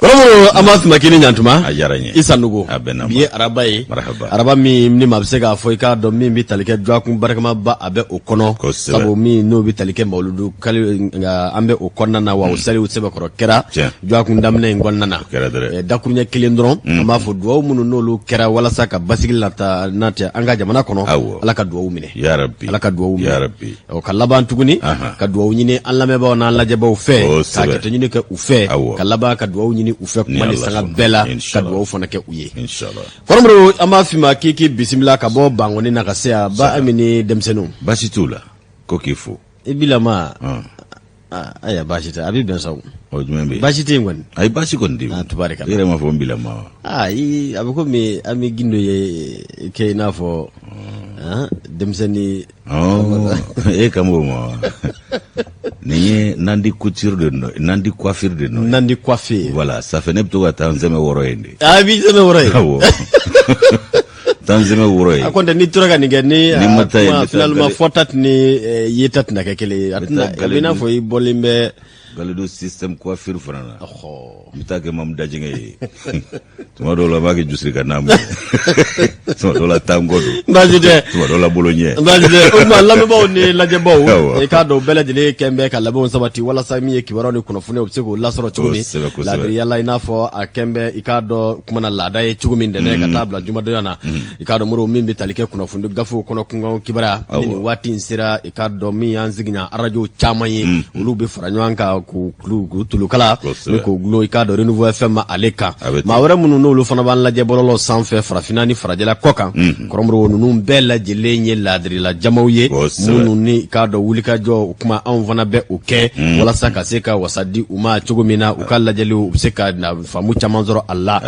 Ama makini nyantuma ajaranye isa nugo biye araba ye araba mi ni mabse ga fo ka do mi bitalike dwa kun barakama ba abe okono sabo mi no bitalike mawludu kali ambe okonna na wa usali usebe koro kera dwa kun damne ngonna na dakunya kilindron ama fo dwa munu no lu kera wala saka basigil lata nata anga jamana kono alaka dwa mine ya rabbi alaka dwa mine ya rabbi o kalaba antuguni ka dwa nyine allame ba na laje ba ufe ka ketenyine ka ufe kalaba ka dwa nyine ufe mali sanga bela ka dwa ufona ke uye inshallah koromro ama fima kiki bismillah ka bo bangoni na kasea ba amini demsenu basitula ko kifu ibila ma aya basita abi ben saw o jumbe basite ngwan ay basiko ndi tubaraka ire ma fo mbila ma ai abako mi ami gindo ye ke na fo demseni kamo ma ni nandi couture de no nandi coiffure de no nandi coiffure voilà ça fait nepto wa tanzeme woro ende abi zeme woro tanzeme woro akonde ni turaga ni gani finalement fotat ni yetat na kekele atna bina fo bolimbe galedo system coiffure frana mitake mam dajinge tuma do la bagi jusri kanam tuma do la tangodo mbajide tuma do la bolonye mbajide umma lamme baw ni laje baw e ka do beladile kembe ka labo sabati wala sami e kibaroni kuna fune obsego la soro chumi la yalla ina fo a kembe ikado kuma la da e chugumi ndene ka tabla juma do yana ikado muro mimbi talike kuna fundu gafu kuna kunga kibara ni wati insira ikado mi yanzignya arajo chamaye ulube faranyanka ku tulukala ko glo ikado renouveau FM aleka ma wara munu no lu fana ban la jebololo sanfe farafina ni farajela koka koromro nunu bella jelenye ladri la jamawye munu ni ikado wulika jo kuma an fana be oke wala saka seka wasadi uma chugumina ukalla jeli useka na famu chamanzoro Allah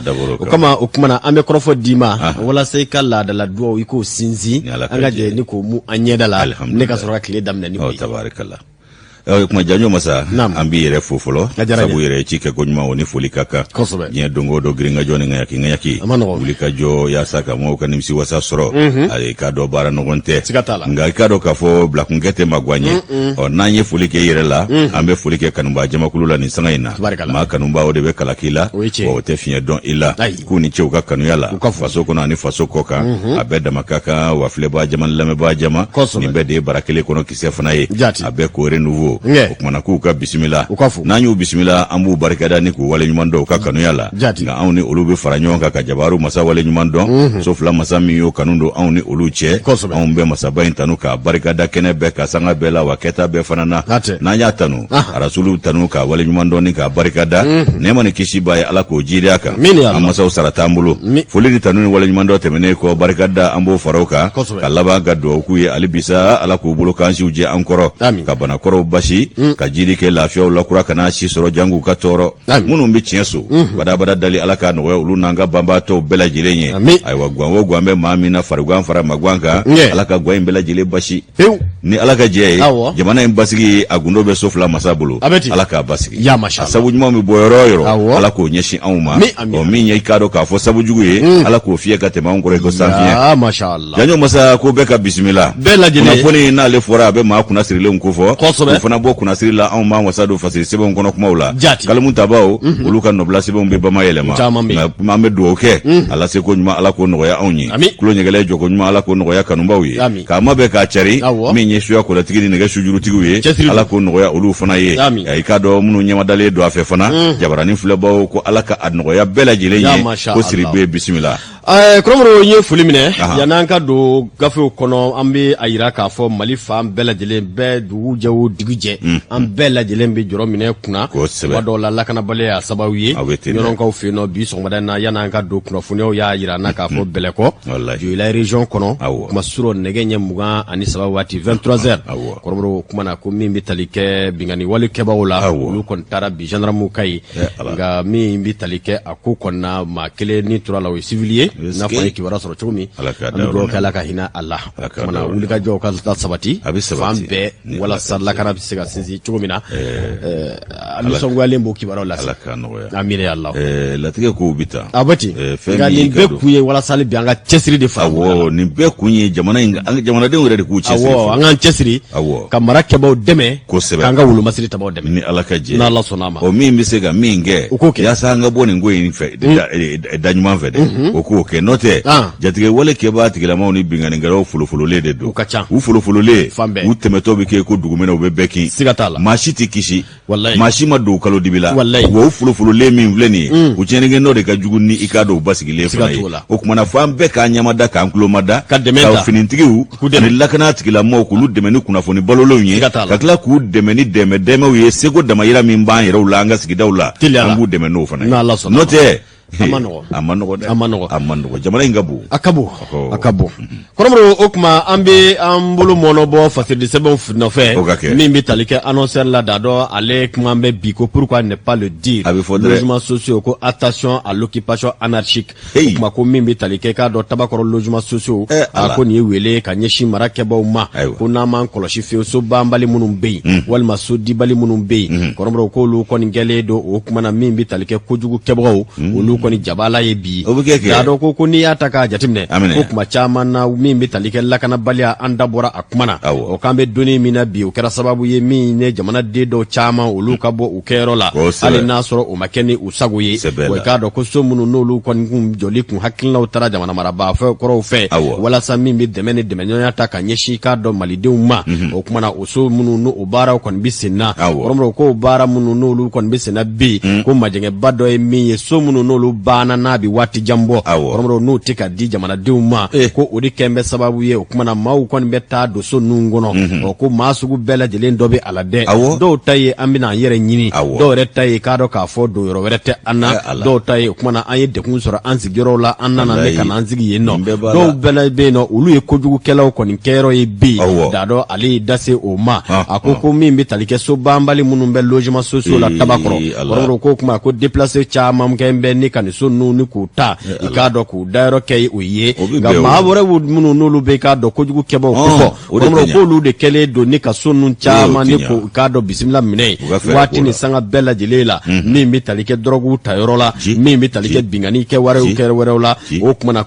kama kuma na ambe korofo dima wala seka la da la duo iko sinzi angaje ni ko mu anyeda la ne ka soro kile damna ni ko tabarakallah kuma janyo masa ambi yere fofolo sabu yere chike ko nyuma woni foli kaka nye dongo do gringa joni ngayaki ulika jo ya saka mo kanimsi wasa soro ay kado bara no gonte nga kado ka fo black ngete magwanye o nanye foli ke yere la ambe foli ke kanumba jama kulula ni sangaina ma kanumba o de be kalakila o te finya don ila kuni cheuka kanu yala faso ko nani faso koka abeda makaka wa fleba jama lame ba jama ni bede barakele kono kisefana ye abe ko renouveau okumana kuka bismillah nanyu bismillah ambu barkada ni ku wale nyumando ka kanu yala nga awni olube faranyonka ka jabaru masa wale nyumando so fla masa miyo kanundo awni oluche awmbe masa bayin tanu ka barkada kene be ka sanga bela waketa be fanana nanya tanu rasulu tanu ka wale nyumando ni ka barkada nema ni kishiba ya ala ko jiri aka amasa usara tambulo fuliri tanu ni wale nyumando temene ko barkada ambo faroka kalaba gaddo ku ye alibisa ala ko bulo kansi uje ankoro ka bana koro bashi ka jiri ke lafiya la kura kana shi soro jangu ka toro munu mbi chenso bada dali alaka no ulu nanga bamba to bela jilenye aywa gwanwo gwambe mami na fargwan fara magwanka alaka gwa imbela jile bashi ni alaka je jamana imbasigi agundo be sofla masabulu alaka basigi ya mashallah sabu nyuma mi boyoro alako nyeshi auma o minye ikado ka fo sabu juguye alako fie ka tema ngore ko sanfia ya mashallah janyo masa ko beka bismillah bela jile kuna poni na le fora be ma kuna sirile nkufo fana bo kuna sirila an ma wasado fasiri sebe ngono kuma wala kalamu tabao uluka no blase be mbe ma yelema ma me do oke ala se ko nyuma ala ko no ya onyi kulo nyegele joko nyuma ala ko no ya kanumba wi ka ma be ka chari mi nyesu ya ko la tigidi nege sujuru tiguye ala ko no ya ulu fana ye ay ka do munu nyama dale do afe fana jabarani fulaba ko ala ka adno ya bela jilenye ko siribe bismillah kromro nye fulimine yananka do gafe kono ambe ayira ka fo mali fam bela jile be du jawu diguje am bela jile be joro mine kuna wado la lakana bale ya sabawiye yonon ka fe no bi so madana yananka do kuno funyo ya ayira na ka fo bele ko jo la region kono kuma suro nege nye muga ani sabawati 23h kromro kuma na ko mi talike bingani wali keba wala lu kon tara bi gendarme kai nga mi talike akukonna ma kele ni turala we civilier na fa kibaruya sɔrɔ cogo min an bɛ kala ka hinɛ Allah mana wuli ka jɔ ka sabati fan bɛɛ walasa lakana bɛ se ka sinsin cogo min na an sɔngɔlen b'o kibaruya la amina ya Allah latigɛ ko bi ta abati nin bɛɛ kun ye walasa bi an ka cɛsiri de fa nin bɛɛ kun ye jamanadenw yɛrɛ de k'u cɛsiri an k'an cɛsiri ka mara kɛbaw dɛmɛ k'an ka wolomasiri tabaw dɛmɛ ni Allah ka jɛ ni Allah sɔnna ma o min bɛ se ka min kɛ yaasa an ka bɔ nin ko in fɛ da ɲuman fɛ dɛ o k'o kɛ n'o tɛ jatigɛ wale kɛbaa tigilamaw ni binganikɛlaw folofololen de don u folofololen u tɛmɛtɔ bɛ kɛ ko dugumɛnɛ u bɛ bɛɛ kin siga t'a la maa si tɛ kisi maa si ma don kalo dibi la wa u folofololen min filɛ nin ye u tiɲɛnikɛ n'o de ka jugu ni i k'a dɔn u basigilen fana ye o kumana fɔ an bɛɛ k'an ɲamada k'an kulomada ka finitigiw ani lakana tigilamɔgɔw k'olu dɛmɛ ni kunnafoni balolenw ye ka tila k'u dɛmɛ ni dɛmɛw ye seko damayira min b'an yɛrɛw la an ka sigidaw la an b'u dɛmɛ n'o fana ye n'o tɛ a ma nɔgɔ jamana in ka bon a ka bon kɔrɔmɔrɔ o kuma an bɛ an bolo mɔnɔbɔ fasidi sɛbɛnw nɔfɛ min bɛ tali kɛ annonceur la da dɔ ale kuma bɛ bi ko pourquoi ne pas le dire logements sociaux ko attention à l'occupation anarchique o kuma ko min bɛ tali kɛ k'a dɔn tabakɔrɔ logements sociaux a ko nin ye wele ka ɲɛsin marakɛbaw ma ko n'an m'an kɔlɔsi fiyewu so banbali minnu bɛ yen walima so dibali minnu bɛ yen kɔrɔmɔrɔ k'olu kɔni kɛlen don o kuma na min bɛ tali kɛ kojugu kɛbagaw olu kɔni jabala ye bi k'a dɔn ko n'i y'a ta k'a jateminɛ ko kuma caman na min bɛ tali kɛ lakanabaliya an da bɔra a kuma na o k'an bɛ donni min na bi o kɛra sababu ye min ne jamanaden dɔw caman olu ka bɔ u kɛyɔrɔ la hali n'a sɔrɔ o ma kɛ ni u sago ye o k'a dɔn ko so minnu n'olu kɔni kun jɔli kun hakilinaw taara jamana marabaa kɔrɔw fɛ walasa min bɛ dɛmɛ ni dɛmɛɲɔgɔnya ta ka ɲɛsin k'a dɔn malidenw ma o kumana o so minnu n'o baaraw kɔni bɛ sen na kɔrɔmɔrɔ ko baara minnu n'olu kɔni bɛ sen na bi ko majɛngɛba dɔ ye min ye so minnu n'olu banna n'a bi waati jan bɔ kɔrɔmɔrɔ n'o tɛ ka di jamanadenw ma ko o de kɛn bɛ sababu ye o kumana maaw kɔni bɛ taa don so ninnu kɔnɔ ko maa sugu bɛɛ lajɛlen dɔ bɛ a la dɛ dɔw ta ye an bɛna an yɛrɛ ɲini dɔw yɛrɛ ta ye k'a dɔn k'a fɔ don yɔrɔ wɛrɛ tɛ an na dɔw ta ye o kumana an ye dekun sɔrɔ an sigiyɔrɔw la an nana ne ka na an sigi yen nɔ dɔw bɛɛ bɛ yen nɔ olu ye kojugukɛlaw kɔni kɛyɔrɔ ye bi da dɔn ale ye da se o ma a ko min bɛ tali kɛ so banbali minnu bɛ logements sociaux la tabakɔrɔ kɔrɔmɔrɔ ko kuma ko déplacé caman kɛ bɛ ni ka nin so ninnu ni k'u ta i k'a dɔn k'u dayɔrɔ kɛ o ye nka maa wɛrɛ minnu n'olu bɛ k'a dɔn kojugu kɛbagaw kofɔ kɔrɔmɔrɔ k'olu de kɛlen don ni ka so ninnu caman ni k'a dɔn bisimila minɛ waati ni sanga bɛɛ lajɛlen la min bɛ tali kɛ dɔrɔguw tayɔrɔ la min bɛ tali kɛ bingani kɛ wɛrɛw la o kumana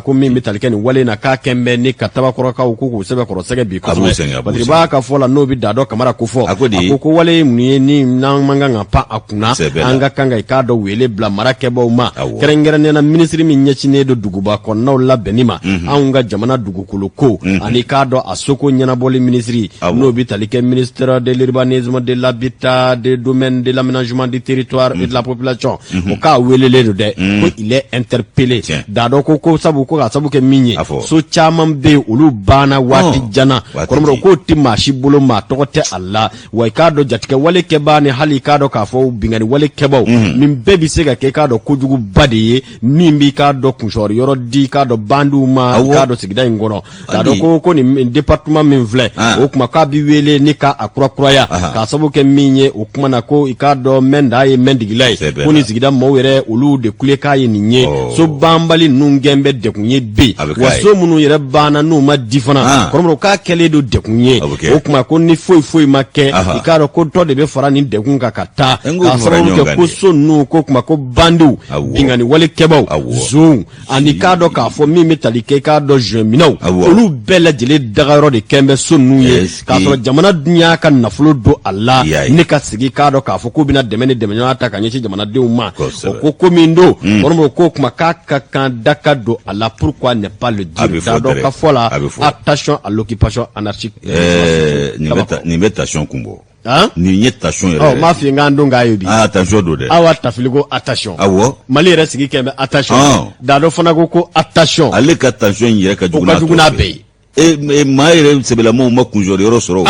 ko min bɛ tali kɛ nin wale na k'a kɛ bɛ ni ka tabakɔrɔkaw ko k'u sɛbɛkɔrɔ sɛgɛ bi kosɛbɛ parce que b'a ka fɔ la n'o bɛ da dɔ kamara ko fɔ a ko wale ye mun ye ni n'an man kan ka pan a kunna an ka kan ka i k'a dɔn wele bila marakɛbaw ma kɛrɛnkɛrɛnnenya minisiri min ɲɛsinnen don duguba kɔnɔnaw labɛnni ma anw ka jamana dugukolo ko ani k'a dɔn a soko ɲɛnabɔli minisiri n'o bɛ tali kɛ ministère de l'urbanisme de l'habitat des domaines de l'aménagement du territoire et de la population o k'a welelen don dɛ ko il est interpellé da dɔn ko sabu ko ka sabu kɛ min ye so caman bɛ yen olu banna waati janna kɔrɔmɔrɔ k'o tɛ maa si bolo maa tɔgɔ tɛ a la wa i k'a dɔn jatigɛ wale kɛbaa ni hali i k'a dɔn k'a fɔ bingani wale kɛbaw nin bɛɛ bɛ se ka kɛ i k'a dɔn kojuguba de ye min b'i k'a dɔn kunsɔrɔ yɔrɔ di k'a dɔn bandiw ma i k'a dɔn sigida in kɔnɔ k'a dɔn ko nin département min filɛ o kuma k'a bi wele ni k'a kurakuraya k'a sabu kɛ min ye o kuma na ko i k'a dɔn mɛn da ye mɛn digila ye ko nin sigida maaw yɛrɛ olu de kule k'a ye nin ye so banbali ninnu gɛn bɛ dekun ye bi wa so minnu yɛrɛ banna n'u ma di fana kɔrɔmɔrɔ k'a kɛlen don dekun ye o kuma ko ni foyi ma kɛ i k'a dɔn ko dɔ de bɛ fara nin dekun kan ka taa k'a sababu kɛ ko so ninnu ko kuma ko bandiw bingani wale kɛbaw zonw ani k'a dɔn k'a fɔ min bɛ tali kɛ i k'a dɔn jɛminɛw olu bɛɛ lajɛlen dagayɔrɔ de kɛn bɛ so ninnu ye k'a sɔrɔ jamana dun y'a ka nafolo don a la ne ka sigi k'a dɔn k'a fɔ k'u bɛna dɛmɛ ni dɛmɛɲɔgɔnya ta ka ɲɛsin jamanadenw ma o ko min don kɔrɔmɔrɔ ko kuma k'a ka kan da ka don a la pourquoi ne pas le dire da dɔn ka fɔ la attention à l'occupation anarchique nin bɛ tension kun bɔ nin ye tension yɛrɛ m'a f'i ye n k'an don k'a ye bi tension don dɛ aw tafili ko attention Mali yɛrɛ sigi kɛn bɛ attention da dɔ fana ko attention ale ka tension yɛrɛ ka jugu n'a bɛɛ ye maa yɛrɛ sɛbɛlamaw ma kunsɔrɔyɔrɔ sɔrɔ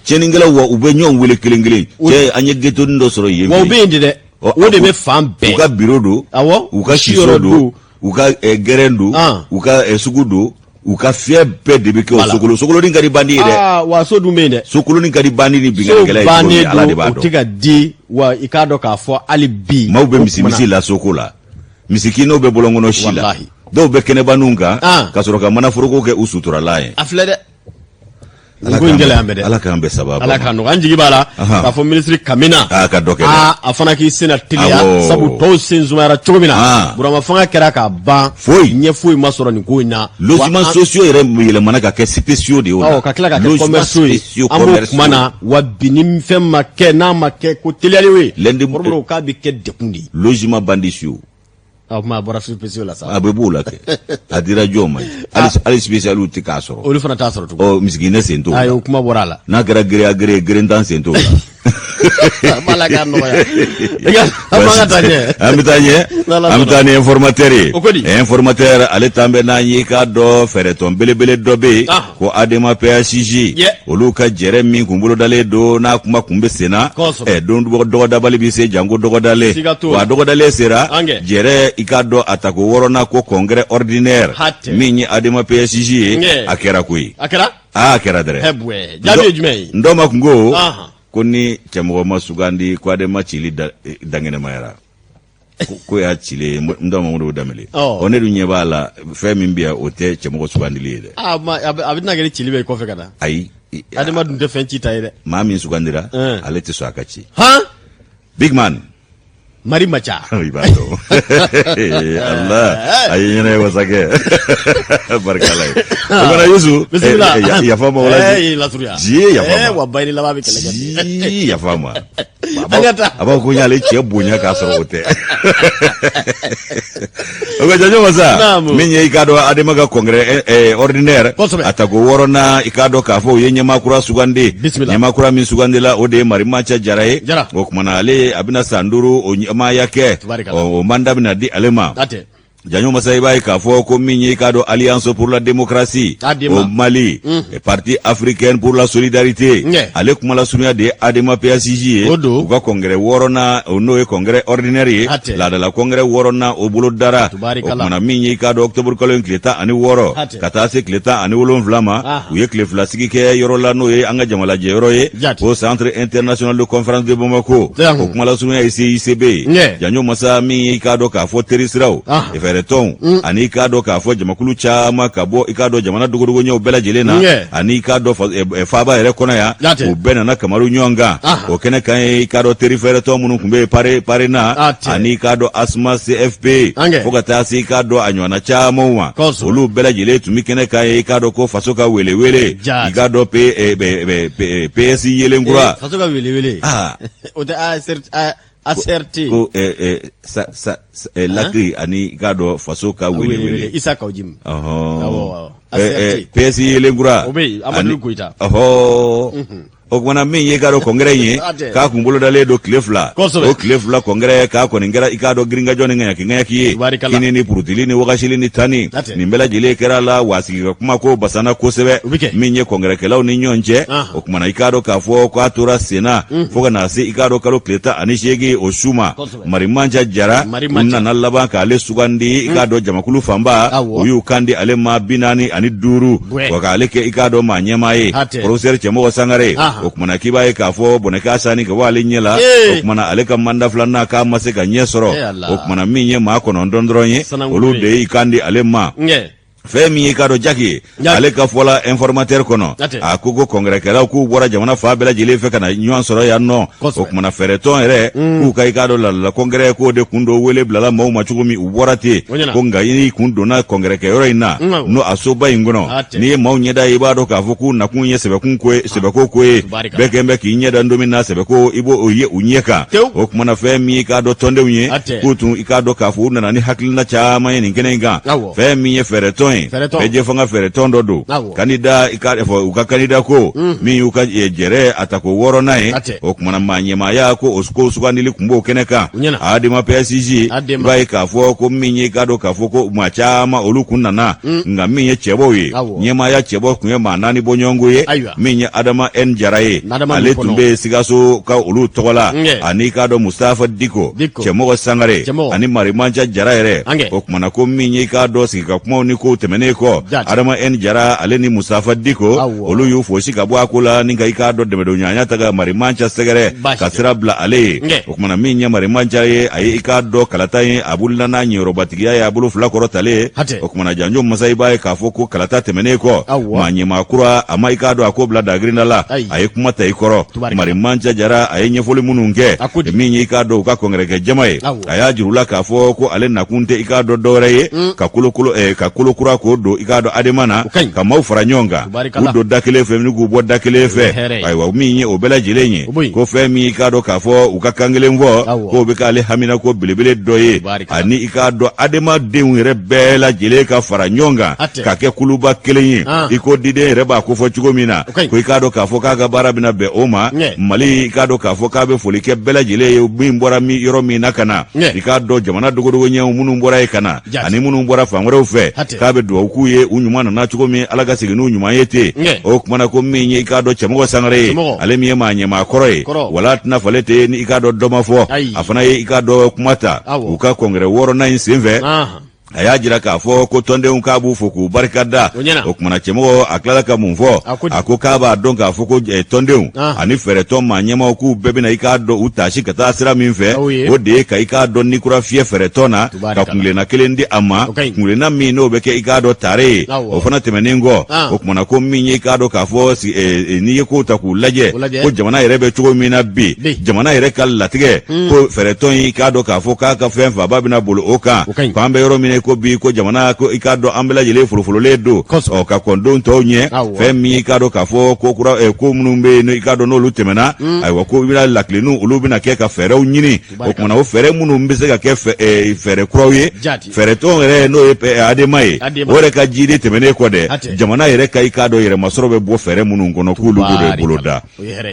tiɲɛnikɛlaw wa u bɛ ɲɔgɔn wele kelen cɛ an ye ghettonin dɔ sɔrɔ yen wa u bɛ yen de dɛ o de bɛ fan bɛɛ u ka bureau don u ka siyɔrɔ don u ka gɛrɛn don u ka sugu don u ka fiyɛ bɛɛ de bɛ kɛ o sokolonin ka di bandi ye dɛ wa so dun bɛ yen dɛ sokolonin ka di bandi ni binganikɛla ye cogo min ala de b'a dɔn o tɛ ka di wa i k'a dɔn k'a fɔ hali bi maaw bɛ misi la soko la misikinɛw bɛ bɔlɔnkɔnɔ si la dɔw bɛ kɛnɛbaninw kan ka sɔrɔ ka manaforoko kɛ u suturala ye. A filɛ dɛ. Ala k'an bɛn sababu. Ala k'an nɔgɔ. An jigi b'a la k'a fɔ ministre Kamina ka dɔ kɛ a fana k'i sen na teliya sabu tɔw sen sumayara cogo min na Burama fanga kɛra k'a ban ɲɛ foyi ma sɔrɔ nin ko in na. Logements sociaux yɛrɛ yɛlɛmana ka kɛ spéciaux de ye o la. Ka tila ka kɛ commerciaux ye an b'o kuma na wa bi ni fɛn ma kɛ n'a ma kɛ ko teliyalen ye mɔrɔmɔrɔw k'a bɛ kɛ dekun de ye. Logement banditieux. A bɔra spéciaux la sa. A bɛ b'o la kɛ a dira jɔn ma hali spéciaux tɛ k'a sɔrɔ. Olu fana t'a sɔrɔ tugun. Misikinɛ sen t'o la. Ayi o kuma bɔra a la. N'a kɛra gerentan sen t'o la. Ala k'a nɔgɔya. An bɛ taa ɲɛ an bɛ taa ni informateur ye. Informateur ale t'an bɛ n'an ye k'a dɔn fɛɛrɛtɔn belebele dɔ bɛ yen ko ADEMA PAICJ olu ka jɛrɛ min kun bolodalen don n'a kuma kun bɛ sen na don dɔgɔdabali bɛ se janko dɔgɔdalen wa dɔgɔdalen sera jɛrɛ i k'a dɔn a ta ko 6nan ko congrès ordinaire min ye ADEMA PAICJ ye a kɛra koyi. A kɛra? A kɛra dɛrɛ. Jaabi ye jumɛn ye? Ndɔ ma kun ko ni cɛmɔgɔ ma sugandi ko ADEMA cili dangɛnɛmayara ko y'a cile ndɔ ma mun damele ne dun ɲɛ b'a la fɛn min bɛ o tɛ cɛmɔgɔ sugandili ye dɛ. A bɛ na kɛ ni cili bɛ kɔfɛ ka na. Ayi. ADEMA dun tɛ fɛn ci ta ye dɛ. Maa min sugandira ale tɛ sɔn a ka ci. Big man. Mari Macha. I b'a dɔn. Allah a ye ɲɛnɛ ye wasakɛ. Barikala ye. O kɔnɔ Yusu. Bisimila. Yafa ma wala. Lasurunya. Ji yafa ma. Wa bayini laban bɛ kɛlɛ kɛ. Ji yafa ma. A b'a ko y'ale cɛ bonya k'a sɔrɔ o tɛ. O ka janjo masa. Min ye i k'a dɔn ADEMA ka congrès ordinaire. A ta ko 6nan i k'a dɔn k'a fɔ u ye ɲɛmaakura sugandi. Ɲɛmaakura min sugandila o de ye Mari Macha Jara ye. O kumana ale a bɛna san 5 o ɲɛmaaya kɛ. O mandat bɛna di ale ma. Janjo masa i b'a ye k'a fɔ ko min ye i k'a dɔn Alliance pour la démocratie au Mali Parti africain pour la solidarité ale kumala surunya de ye ADEMA PAICJ ye u ka congrès 6nan n'o ye congrès ordinaire ye laadala congrès 6nan o bolo dara o kumana min ye i k'a dɔn octobre kalo in tile 16 ka taa se tile 17 ma u ye tile 2 sigi kɛ yɔrɔ la n'o ye an ka jamalajɛ yɔrɔ ye o centre international de conférence de Bamako o kumala surunya ye CICB ye janjo masa min ye i k'a dɔn k'a fɔ terisiraw fɛɛrɛtɔnw ani i k'a dɔn k'a fɔ jamakulu caman ka bɔ i k'a dɔn jamana dogodogoɲɛw bɛɛ lajɛlen na ani i k'a dɔn faaba yɛrɛ kɔnɔ yan o bɛɛ nana kamaru ɲɔgɔn kan o kɛnɛ kan ye i k'a dɔn teri fɛɛrɛtɔn minnu tun bɛ pare na ani i k'a dɔn ASMA CFP fo ka taa se i k'a dɔn a ɲɔgɔnna camanw ma olu bɛɛ lajɛlen tun bɛ kɛnɛ kan ye i k'a dɔn ko faso ka welewele i k'a dɔn PS yelenkura faso ka welewele o tɛ ACRT ko lakiri ani k'a dɔn faso ka welewele Isa Kawjim PS yelenkura o bɛ yen Amadu Goyita o kumana min ye i k'a dɔn congrès ye k'a kun bolodalen don tile 2 o tile 2 congrès k'a kɔni kɛra i k'a dɔn giringajɔ ni ŋaɲaki ye kini ni purutili ni wagasili ni tani nin bɛɛ lajɛlen kɛra la wa sigi ka kuma ko basana kosɛbɛ min ye congrès kɛlaw ni ɲɔgɔn cɛ o kumana i k'a dɔn k'a fɔ k'a tora senna fo ka na se i k'a dɔn kalo tile 18 o su ma Mari Macha Jara u nana laban k'ale sugandi i k'a dɔn jamakulu fanba u y'u kan di ale ma 45 wa k'ale kɛ i k'a dɔn maa ɲɛmaa ye professeur Cɛmɔgɔ Sangare o kumana k'i b'a ye k'a fɔ Bɔnɛkɛ Asani ka bɔ ale ɲɛ la o kumana ale ka mandat 2nan k'a ma se ka ɲɛ sɔrɔ o kumana min ye maa 9 dɔrɔn ye olu de y'i kan di ale ma fɛn min ye k'a dɔn Jaki ye ale ka fɔla informateur kɔnɔ a ko ko kɔngɛrɛkɛlaw k'u bɔra jamana fa bɛɛ lajɛlen fɛ ka na ɲɔgɔn sɔrɔ yan nɔ o kumana fɛɛrɛtɔn yɛrɛ k'u ka i k'a dɔn lalala kɔngɛrɛ k'o de kun dɔ wele bilala maaw ma cogo min u bɔra ten ko nka i kun donna kɔngɛrɛkɛyɔrɔ in na n'o a soba in kɔnɔ n'i ye maaw ɲɛda ye i b'a dɔn k'a fɔ k'u nakun ye sɛbɛko ko ye bɛɛ kɛn bɛ k'i ɲɛda don min na sɛbɛko i b'o ye u ɲɛ kan o kumana fɛn min i k'a dɔn tɔndenw ye k'u tun i k'a dɔn k'a fɔ u nana ni hakilina caman ye nin kɛnɛ in kan fɛn min ye fɛɛrɛtɔn ye bɛɛ fanga fɛɛrɛtɔn dɔ don candidat i k'a fɔ u ka candidat ko min y'u ka jɛrɛ a ta ko 6nan ye o kumana maa ɲɛmaaya ko o ko sugandili kun b'o kɛnɛ kan ADEMA PAICJ i b'a ye k'a fɔ ko min ye i k'a dɔn k'a fɔ ko maa caman olu kun nana nka min ye cɛbɔw ye ɲɛmaaya cɛbɔ kun ye maa 4 bɔɲɔgɔnko ye min ye Adama N Jara ye ale tun bɛ Sikaso ka olu tɔgɔ la ani i k'a dɔn Mustafa Diko Cɛmɔgɔ Sangare ani Mari Macha Jara yɛrɛ o kumana ko min ye i k'a dɔn sigi ka kumaw ni ko temene ko adama en jara ale ni Musafa Diko olu yu fosi ka bɔ akula ni ka ikado de medo nyanya taga marimancha segere kasira bla ale o kuma na minya marimancha ye ayi ikado kalata ye abulna na nyoro batigiya ya abulu fula korotale o kuma na janjo masai bae ka foko kalata temene ko manye makura ama ikado akobla dagrinda la ayi kuma ta ikoro marimancha jara ayi nyefoli mununge minya ikado ka kongreke jamae aya jirula ka foko ale nakunte ikado doreye ka kulukura ko do ikado ademana ka mau faranyonga udo dakile fe mnugu bo dakile fe aywa minye obela jilenye ko fe mi ikado ka fo ukakangele mvo ko be kale hamina ko bilibile doye ani ikado adema dewu rebela jile ka faranyonga ka ke kuluba kelenye iko dide reba ko fo chugomina ko ikado ka fo kaga barabina be oma mali ikado ka fo ka be folike bela jile yo bimbora mi yoro mi nakana ikado jamana dogodogo nya munu mbora kana ani munu mbora fangore ufe ka be do okuye unyuma na chugomi alaga siginu unyuma yete o kumana ko minye ikado chamugo sangare ale miye manye makoroy wala tna falete ni ikado domafo afana ye ikado kumata uka kongre woro na insimve aya jira ka fo ko tonde un kabu foku barkada o kuma na chemo aklala ka munfo akoka ba don ka fo ko tonde un ani fere to manyema ku bebe na ikado utashi kata sira minfe o de ka ikado ni kura fie fere tona ka kungle na kelendi ama kungle na mi no beke ikado tare o fana temeningo o kuma na ko minye ikado ka fo ni ko ta ku laje ko jamana irebe chugo mina bi jamana ire kal latige ko fere ton ikado ka fo ka fenfa babina bolo oka kwambe yoro mine ko bi ko jamana ko ikado ambela jele fulufulu ledo o ka kondo ntonye femi ikado ka fo ko kura ko munumbe no ikado no lutemena ay wa ko bila laklinu ulubina ke ka fere unyini o kuma o fere munumbe se ka ke fere kroye fere to re no ademai ore ka jide temene ko de jamana ire ka ikado ire masorobe bo fere munungo no kulu bude buluda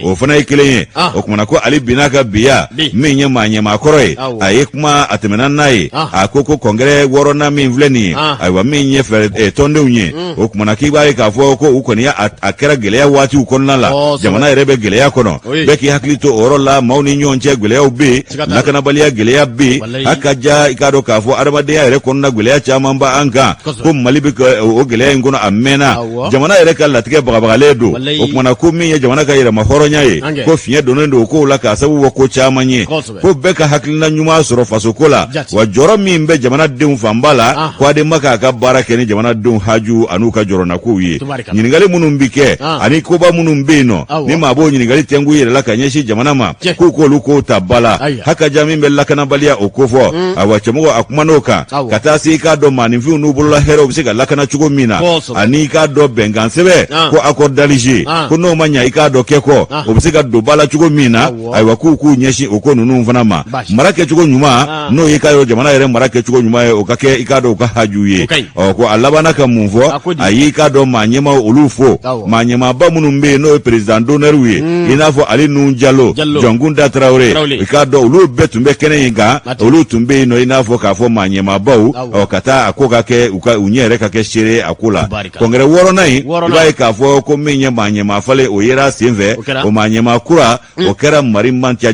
o fana ikilenye o kuma ko ali binaka biya menye manye makoroy ay kuma atemena nai akoko kongere woro na mi vleni aywa minye fere tonde unye o kuma na kiba ka fo ko ukoni ya akera geleya wati ukonna la jamana rebe geleya kono beki haklito orola mauni nyonche geleya ubi nakana balia geleya bi akaja ikado ka fo arabade ya re konna geleya chamamba anka ko malibi o geleya ngono amena jamana re kala tike bagaledo o kuma na ko minye jamana ka ira mahoronya ye ko fiye donendo ko la ka sabu wo ko chamanye ko beka haklina nyuma soro fasokola wa joro mimbe jamana de fambala kwa de maka ka barake ni jamana dun haju anuka jorona kuyi nyingali munumbike ani koba munumbino ni mabo nyingali tengu yele la kanyeshi jamana ma kuko luko tabala haka jamimbe la kana balia okofo awachemo akumanoka katasi ka do manimfu nubulla hero bisika la kana chugo mina ani ka do bengansebe ko akordaliji ko no manya ikado keko obisika do bala chugo mina aywa kuku nyeshi okonu numfana ma marake chugo nyuma no yikayo jamana yere marake chugo nyuma okake ikado ka hajuye ko alabana ka munfo ayi ikado manyema olufo manyema ba munumbe no president donerwe inafo ali nunjalo jongunda traore ikado olu betumbe kenenga olu tumbe no inafo ka fo manyema bawu o kata akoka ke unyere ka ke shire akula kongere woro nai ibai ka fo ko menya manyema fale oyera simve o manyema kura o kera marimancha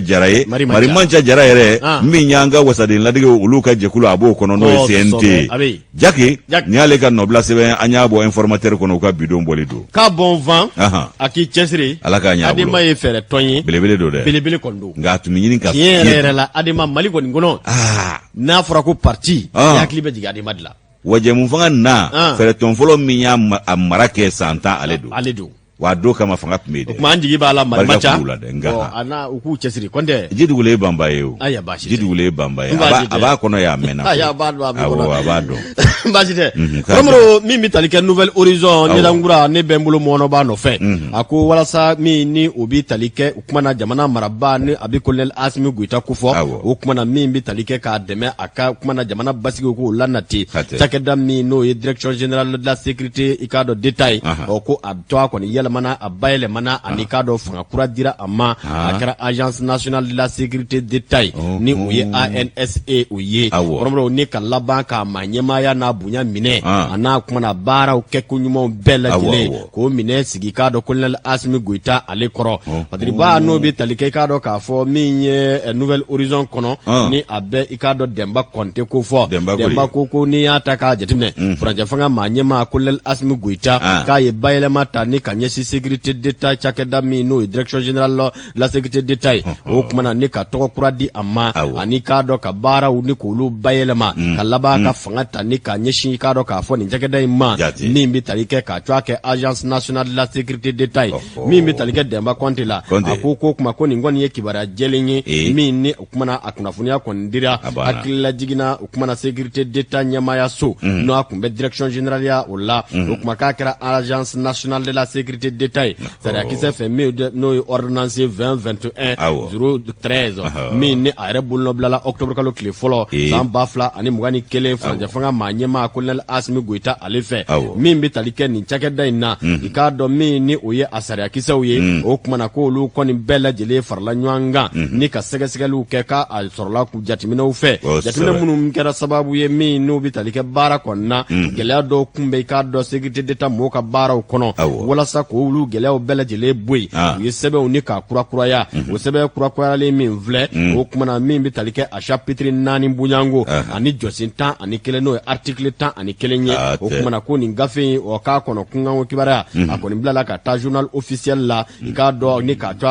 jaraye minyanga wasadin ladige uluka jekulu abo kono no sente jaki ni ale ka nobla sebe anyabo informateur kono ka bidon bolido ka bon vent aki chesri alaka nyabo adema ye fere tonyi belebele do de belebele kondo nga tuminyini ka yere la adema mali ko ngono na fura ko parti ya klibe diga adema dla waje mun fanga na fere ton folo minya amarake santa aledo wado kama fanga tumede kuma anjigi bala marimacha ana uku chesiri konde jidugule bambaye aya bashi jidugule bambaye aba kono ya mena aya bado abado bashi de romro mimi talike nouvelle horizon ni dangura ne bembulo mono ba no fe ako wala sa mi ni obi talike kuma na jamana maraba ni abi colonel Asimi Guita kufo kuma na mimi talike ka deme aka kuma na jamana basigi ko lanati takeda mi no direction générale de la sécurité ikado détail ko abto ko ni yɛlɛmana a bayɛlɛmana ani k'a dɔ fanga kura dira a ma a kɛra agence nationale de la sécurité d'État ni o ye ANSA o ye kɔrɔmɔrɔw ni ka laban k'a ma ɲɛmaaya n'a bonya minɛ a n'a kumana baaraw kɛko ɲumanw bɛɛ lajɛlen k'o minɛ sigi k'a dɔ colonel Asimi Goïta ale kɔrɔ patriba n'o bɛ tali kɛ k'a dɔ k'a fɔ min ye Nouvelle Horizon kɔnɔ ni a bɛ i k'a dɔ Demba Konte ko fɔ Demba ko n'i y'a ta k'a jateminɛ furancɛ fanga maa ɲɛmaa colonel Asimi Goïta k'a ye bayɛlɛma ta ni ka ɲɛsin sécurité d'État cakɛda min n'o ye direction générale la sécurité d'État ye o kumana ni ka tɔgɔ kura di a ma ani k'a dɔ ka baaraw ni k'olu bayɛlɛma ka laban ka fanga ta ni ka ɲɛsin k'a dɔ k'a fɔ nin cakɛda in ma min bɛ tali kɛ k'a cogoya kɛ agence nationale de la sécurité d'État ye min bɛ tali kɛ Demba Konte la a ko kuma ko nin kɔni ye kibaruya jɛlen ye min ni o kumana a kunnafoniya kɔni dira hakilila jiginna o kumana sécurité d'État ɲɛmaaya so n'o a kun bɛ direction générale ya o la o kuma k'a kɛra agence nationale de la sécurité d'État ye sariya kisɛ fɛ min n'o ye ordonnance 2021-013 min ni a yɛrɛ bolonɔbilala octobre kalo tile fɔlɔ san 2021 furancɛ fanga maa ɲɛmaa colonel Asimi Goïta ale fɛ min bɛ tali kɛ nin cakɛda in na i k'a dɔn min ni o ye a sariya kisɛw ye o kumana ko olu kɔni bɛɛ lajɛlen farala ɲɔgɔn kan ni ka sɛgɛsɛgɛliw kɛ k'a sɔrɔla k'u jateminɛw fɛ jateminɛ minnu kɛra sababu ye min n'u bɛ tali kɛ baara kɔnɔna na gɛlɛya dɔw kunbɛ i k'a dɔn sécurité d'État mɔgɔw ka baaraw kɔnɔ walasa k'olu gɛlɛyaw bɛɛ lajɛlen bɔ yen u ye sɛbɛnw ni k'a kurakuraya o sɛbɛn kurakurayalen min filɛ o kumana min bɛ tali kɛ a chapitre 4 bonyango ani jɔsen 11 n'o ye article 11 ye o kumana ko nin gafe in o k'a kɔnɔ kunkanko kibaruya a kɔni bilala ka taa journal officiel la i k'a dɔn ni k'a to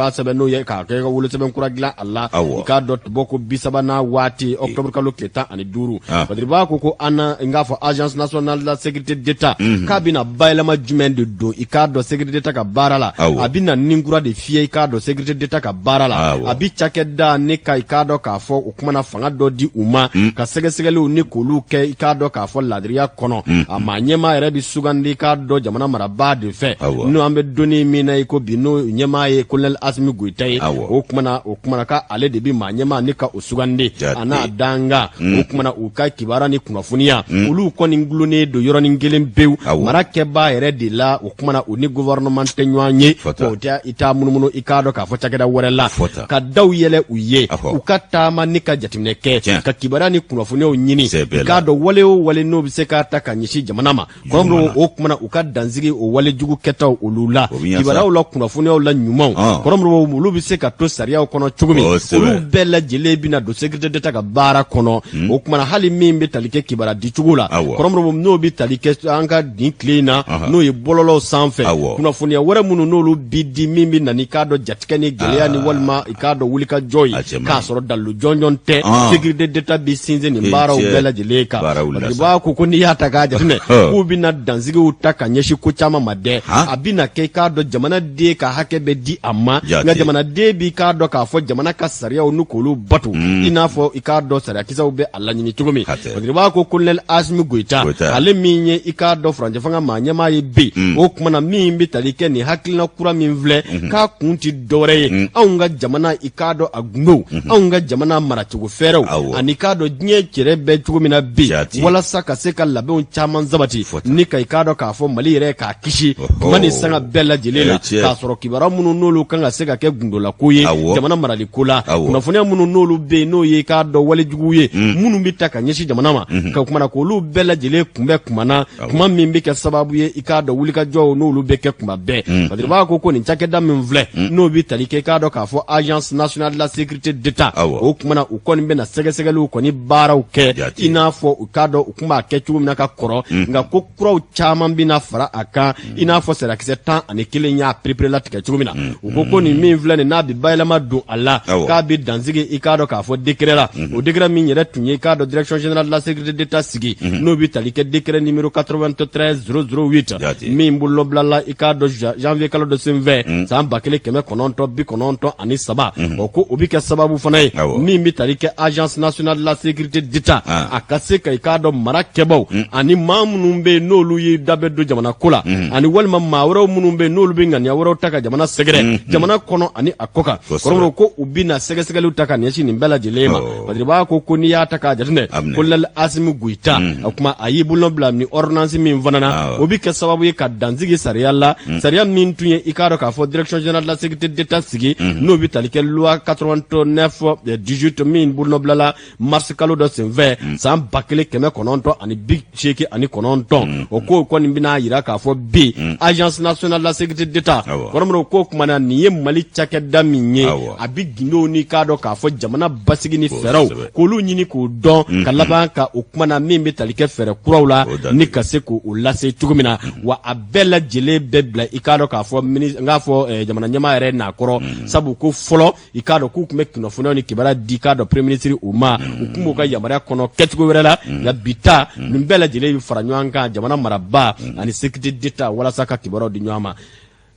a sɛbɛn n'o ye k'a kɛ ka wolosɛbɛn kura dilan a la i k'a dɔn bɔ ko 30 waati octobre kalo tile 15 Badiriba ko ana nga fɔ agence nationale de la sécurité d'État k'a bɛna bayɛlɛma jumɛn de don i k'a dɔn sécurité d'État ka baara la a bɛna ninkura de fiyɛ i k'a dɔn sécurité d'État ka baara la a bi cakɛda ne ka i k'a dɔn k'a fɔ o kumana fanga dɔ di u ma ka sɛgɛsɛgɛliw ni k'olu kɛ i k'a dɔn k'a fɔ ladiriya kɔnɔ a maa ɲɛmaa yɛrɛ bi sugandi i k'a dɔn jamana marabaa de fɛ n'o an bɛ donni min na i ko bi n'o ɲɛmaa ye colonel Asimi Goïta ye o kumana ka ale de bi maa ɲɛmaa ni ka o sugandi a n'a danga o kumana u ka kibaruya ni kunnafoniya olu kɔni gulonnen don yɔrɔnin kelen pewu mara kɛbaa yɛrɛ de la o kumana u ni gouvernement tɛ ɲɔgɔn ye o tɛ i t'a munumunu i k'a dɔn k'a fɔ cakɛda wɛrɛ la ka daw yɛlɛ u ye u ka taama ni ka jateminɛ kɛ ka kibaruya ni kunnafoniyaw ɲini i k'a dɔn wale o wale n'o bɛ se k'a ta ka ɲɛsin jamana ma kɔrɔmɔrɔ o kumana u ka dansigi o wale jugu kɛtaw olu la kibaruyaw la kunnafoniyaw la ɲumanw kɔrɔmɔrɔ olu bɛ se ka to sariyaw kɔnɔ cogo min olu bɛɛ lajɛlen bɛna don sécurité d'État ka baara kɔnɔ o kumana hali min bɛ tali kɛ kibaruya di cogo la kɔrɔmɔrɔ n'o bɛ tali kɛ an ka nin tile in na n'o ye bɔlɔlɔw sanfɛ kunnafoniya wɛrɛ minnu n'olu bi di min bɛ na ni k'a dɔn jatigɛ ni gɛlɛya ni walima i k'a dɔn wulikajɔ ye k'a sɔrɔ dalu jɔnjɔn tɛ sécurité d'État bi sinsin nin baaraw bɛɛ lajɛlen kan i b'a ko n'i y'a ta k'a jateminɛ k'u bɛna dansigiw ta ka ɲɛsin ko caman ma dɛ a bɛna kɛ i k'a dɔn jamanaden ka hakɛ bɛ di a ma nka jamanaden b'i k'a dɔn k'a fɔ jamana ka sariyaw ni k'olu bato i n'a fɔ i k'a dɔn sariyakisɛw bɛ a laɲini cogo min i b'a ko colonel Asimi Goïta ale min ye i k'a dɔn furancɛ fanga maa ɲɛmaa ye bi o kumana min bɛ tali kɛ nin hakilina kura min filɛ k'a kun ti dɔwɛrɛ ye anw ka jamana i k'a dɔn a gundow anw ka jamana maracogo fɛɛrɛw ani k'a dɔn diɲɛ cɛrɛ bɛ cogo min na bi walasa ka se ka labɛnw caman sabati ni ka i k'a dɔn k'a fɔ Mali yɛrɛ k'a kisi tuma ni sanga bɛɛ lajɛlen la k'a sɔrɔ kibaruya minnu n'olu kan ka se ka kɛ gundolako ye jamana maraliko la kunnafoniya minnu n'olu bɛ yen n'o ye i k'a dɔn walejugu ye minnu bɛ ta ka ɲɛsin jamana ma ka kumana k'olu bɛɛ lajɛlen kunbɛ kumana kuma min bɛ kɛ sababu ye i k'a dɔn wulikajɔw n'olu bɛ kɛ kuma bɛɛ Badiriba ko nin cakɛda min filɛ n'o bɛ tali kɛ i k'a dɔn k'a fɔ agence nationale de la sécurité d'État o kumana u kɔni bɛna sɛgɛsɛgɛliw kɔni baaraw kɛ i n'a fɔ u k'a dɔn u kun b'a kɛ cogo min na ka kɔrɔ nka ko kuraw caman bɛna fara a kan i n'a fɔ sarakisɛ 11 y'a perepere latigɛ cogo min na u ko nin min filɛ nin n'a bɛ bayɛlɛma don a la k'a bɛ dansigi i k'a dɔn k'a fɔ décret la o décret min yɛrɛ tun ye i k'a dɔn direction générale de la sécurité d'État sigi n'o bɛ tali kɛ décret numéro 93/008 min bolonɔbilala i k'a dɔn janvier kalo dɔ senfɛ san 1993 o ko o bɛ kɛ sababu fana ye min bɛ tali kɛ agence nationale de la sécurité d'État a ka se ka i k'a dɔn mara kɛbaw ani maa minnu bɛ yen n'olu ye da bɛ don jamana ko la ani walima maa wɛrɛw minnu bɛ yen n'olu bɛ ŋaniya wɛrɛw ta ka jamana sɛgɛrɛ jamana kɔnɔ ani a kɔ kan kɔrɔmɔrɔ ko u bɛna sɛgɛsɛgɛliw ta ka ɲɛsin nin bɛɛ lajɛlen ma Badiriba ko n'i y'a ta k'a jateminɛ colonel Asimi Goïta o kuma a y'i bolonɔ bila ni ordonnance min fana na o bɛ kɛ sababu ye ka danzigi sigi sariya la sariya min tun ye ikado k'a fɔ direction générale de la sécurité d'état sigi n'o bi tali kɛ loi 89/18 min bolobilala mars kalo dɔ senfɛ san 1989 o ko kɔni bɛna yira k'a fɔ bi agence nationale de la sécurité d'état kɔrɔmɔrɔ ko kumana nin ye Mali cakɛda min ye a bi gindo ni k'a dɔn k'a fɔ jamana basigi ni fɛɛrɛw k'olu ɲini k'o dɔn ka laban ka o kumana min bɛ tali kɛ fɛɛrɛ kuraw la ni ka se k'o lase cogo min na wa a bɛɛ lajɛlen bɛ bila i k'a dɔn k'a fɔ jamana ɲɛmaa yɛrɛ n'a kɔrɔ sabu ko fɔlɔ i k'a dɔn k'u tun bɛ kunnafoniyaw ni kibaruya di k'a dɔn premier ministre u ma u tun b'u ka yamaruya kɔnɔ kɛcogo wɛrɛ la nka bi ta nin bɛɛ lajɛlen bɛ fara ɲɔgɔn kan jamana maraba ani sécurité d'état walasa ka kibaruyaw di ɲɔgɔn ma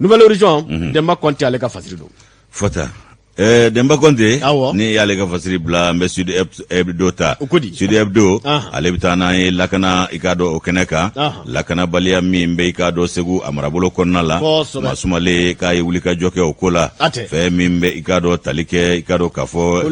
Nouvelle Horizon Demba Konte ale ka fasiri don fata Demba Konte ni y'ale ka fasiri bila mbe Sud Hebdo ta Sud Hebdo ale bitana ye lakana ikado o kɛnɛ kan lakana baliya min be ikado segu amarabolo kɔnɔna la masumale ka ye wuli ka jɔ kɛ o ko la fɛn min be ikado talikɛ ikado k'a fɔ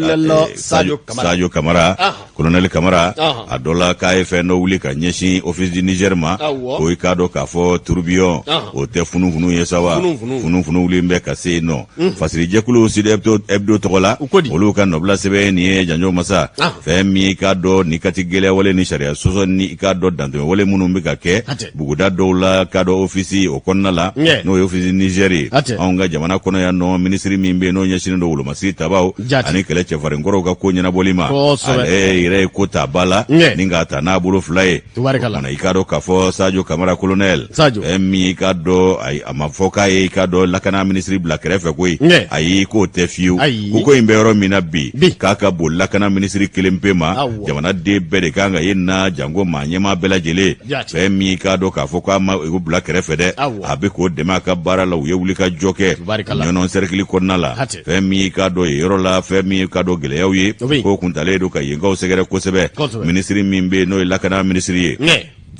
Sadio Kamara colonel Kamara a dɔ la k'a ye fɛn dɔ wuli ka ɲɛsin office du Niger ma o ikado k'a fɔ tourbillon o tɛ funufunu ye sawa funufunu wuli bɛ ka se nɔ fasiri jɛkulu Sud Hebdo tɔgɔ la olu ka nɔbila sɛbɛn ni ye janjo masa fɛn min ka dɔ ni kati gɛlɛya wale ni sariya sɔsɔ ni ka dɔ dantɛmɛ wale minnu bɛ ka kɛ buguda dɔw la ka dɔ ofisi o kɔnɔna la n'o ye ofisi Niger ye anw ka jamana kɔnɔ yan nɔ minisiri min bɛ yen n'o ɲɛsinnen don wolomasiri tabaw ani kɛlɛ cɛfarinkɔrɔw ka ko ɲɛnabɔli ma ale yɛrɛ ye ko ta ba la ni k'a ta n'a bolo fila ye o kumana i ka dɔn k'a fɔ Sadio Kamara colonel fɛn min ka dɔ a ma fɔ k'a ye i ka dɔ lakana minisiri bila kɛrɛfɛ koyi ayi k'o tɛ fiyewu ko in bɛ yɔrɔ min na bi k'a ka bon lakana minisiri kelen pe ma jamana den bɛɛ de kan ka ye na jango maa ɲɛmaa bɛɛ lajɛlen fɛn min k'a dɔn k'a fɔ k'a ma bila kɛrɛfɛ dɛ a bɛ k'o dɛmɛ a ka baara la u ye wuli ka jɔ kɛ ɲɔnɔn sɛrikili kɔnɔna la fɛn min k'a dɔn yen yɔrɔ la fɛn min k'a dɔn gɛlɛyaw ye k'o kuntalen don ka yenkaw sɛgɛrɛ kosɛbɛ minisiri min bɛ yen n'o ye lakana minisiri ye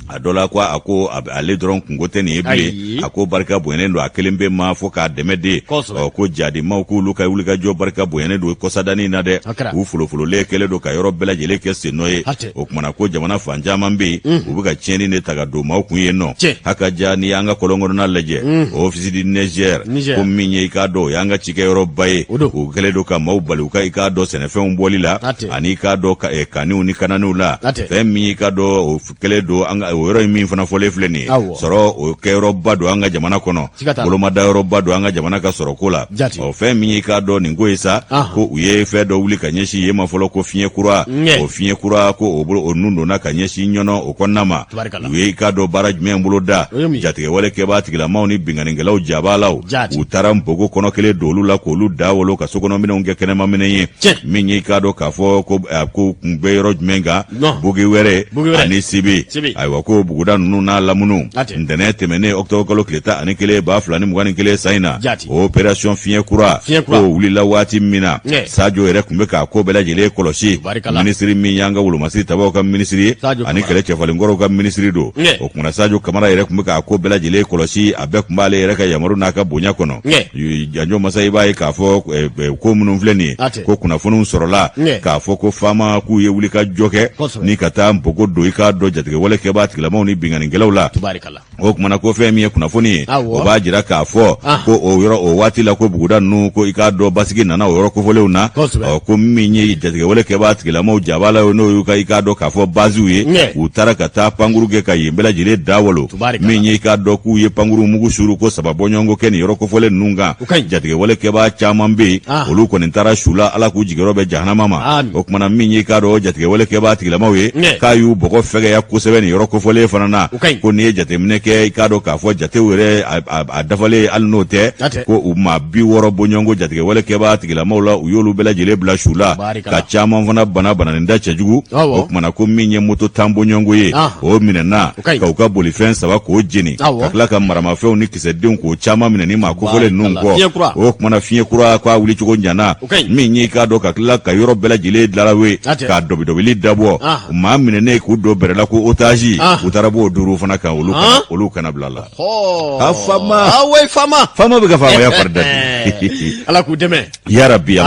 a dɔ la a ko ale dɔrɔn kungo tɛ nin ye bilen a ko barika bonyalen don a kelen bɛ ma fo k'a dɛmɛ de ko jadimaw k'olu ka wuli ka jɔ barika bonyalen don kɔsadani na dɛ u folofololen kɛlen don ka yɔrɔ bɛɛ lajɛlen kɛ sennɔ ye o kumana ko jamana fan caman bɛ yen u bɛ ka tiɲɛni de ta ka don maaw kun yen nɔ hakaja n'i y'an ka kɔlɔn kɔnɔna lajɛ ofisi di Niger ko min ye i k'a dɔn o y'an ka cikɛyɔrɔba ye u kɛlen don ka maaw bali u ka i k'a dɔn sɛnɛfɛnw bɔli la ani i k'a dɔn kaniw ni kananiw la fɛn min i k'a dɔn o kɛlen don an ka o yɔrɔ in min fana fɔlen filɛ nin ye sɔrɔ o kɛyɔrɔba don an ka jamana kɔnɔ bolomadayɔrɔba don an ka jamana ka sɔrɔ ko la fɛn min ye k'a dɔn nin ko ye sa ko u ye fɛn dɔ wuli ka ɲɛsin ye ma fɔlɔ ko fiɲɛ kura o fiɲɛ kura ko o nun donna ka ɲɛsin ɲɔnɔ o kɔnɔna ma u ye k'a dɔn baara jumɛn bolo da jatigɛ wale kɛbaa tigilamaw ni binganikɛlaw jabalaw u taara npogo kɔnɔ kelen don olu la k'olu da wolo ka sokɔnɔminɛnw kɛ kɛnɛmaminɛn ye min ye k'a dɔn k'a fɔ ko kun bɛ yɔrɔ jumɛn kan Bogi wɛrɛ ani Sibi ayiwa ko buguda ninnu n'a lamunu ntɛnɛn tɛmɛnen octobre kalo tile 10/2021 san in na o opération fiɲɛ kura ko wulila waati min na Sadio yɛrɛ tun bɛ k'a ko bɛɛ lajɛlen kɔlɔsi minisiri min y'an ka wolomasiri tabaw ka minisiri ye ani kɛlɛ cɛfarinkɔrɔw ka minisiri don o kumana Sadio Kamara yɛrɛ tun bɛ k'a ko bɛɛ lajɛlen kɔlɔsi a bɛɛ tun b'ale yɛrɛ ka yamaru n'a ka bonya kɔnɔ janjo masa i b'a ye k'a fɔ ko minnu filɛ nin ye ko kunnafoniw sɔrɔla k'a fɔ ko faama k'u ye wuli ka jɔ kɛ ni ka taa npogo don i k'a dɔn jatigɛ wale kɛbaa tigilamaw ni binganikɛlaw la o kumana ko fɛn min ye kunnafoni ye o b'a jira k'a fɔ ko o yɔrɔ o waati la ko buguda ninnu ko i k'a dɔn basigi nana o yɔrɔ kofɔlenw na ko min ye jatigɛ wale kɛbaa tigilamaw jabala n'o y'u ka i k'a dɔn k'a fɔ baziw ye u taara ka taa pankuru kɛ ka yen bɛɛ lajɛlen dawolo min ye i k'a dɔn k'u ye pankuru mugu suru ko sababɔɲɔgɔnko kɛ nin yɔrɔ kofɔlen ninnu kan jatigɛ wale kɛbaa caman bɛ yen olu kɔni taara su la ala k'u jigiyɔrɔ bɛ jahanama ma o kumana min ye i k'a dɔn jatigɛ wale kɛbaa tigilamaw ye k'a y'u bɔgɔ fɛgɛya kosɛbɛ nin yɔrɔ kofɔlen fana na ko n'i ye jateminɛ kɛ i k'a dɔn k'a fɔ jatew yɛrɛ a dafalen hali n'o tɛ ko u ma 60 bɔɲɔgɔnko jatigɛ wale kɛbaa tigilamaw la u y'olu bɛɛ lajɛlen bila su la ka caman fana bananin da cɛjugu o kumana ko min ye moto tan bɔɲɔgɔnko ye o minɛna ka u ka bolifɛn 3 k'o jeni ka tila ka maramafɛnw ni kisɛdenw k'o caman minɛ ni maa kofɔlen ninnu kɔ o kumana fiɲɛ kura k'a wuli cogo ɲana min ye i k'a dɔn ka tila ka yɔrɔ bɛɛ lajɛlen dilalawe k'a dɔbidɔbili dabɔ maa minɛnen k'u don bɛrɛla ko otage utarabo duru fana kan olu kana bilala fama be ka fama ya farda ala ku deme ya rabbi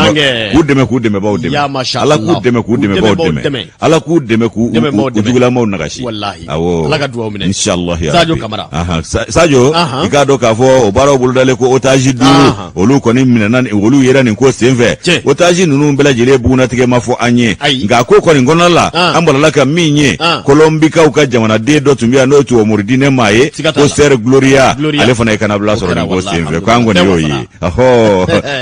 ku deme baw deme ala ku deme baw deme ala ku deme ku ujugula maw nagashi wallahi awo ala ka duwa minɛ inshallah ya Sadio Kamara Sadio ikado ka fo o baro buludale ko otaji duru olu koni minana olu yera nin ko senfɛ otaji nunu bela jele buna tige mafo anye nga ko koni ngonala ambalala ka minye Colombia ka jamana de do tumbiya no to muridine maye ko ser Gloria ale fana kana bla so nin ko senfɛ ko angone yoyi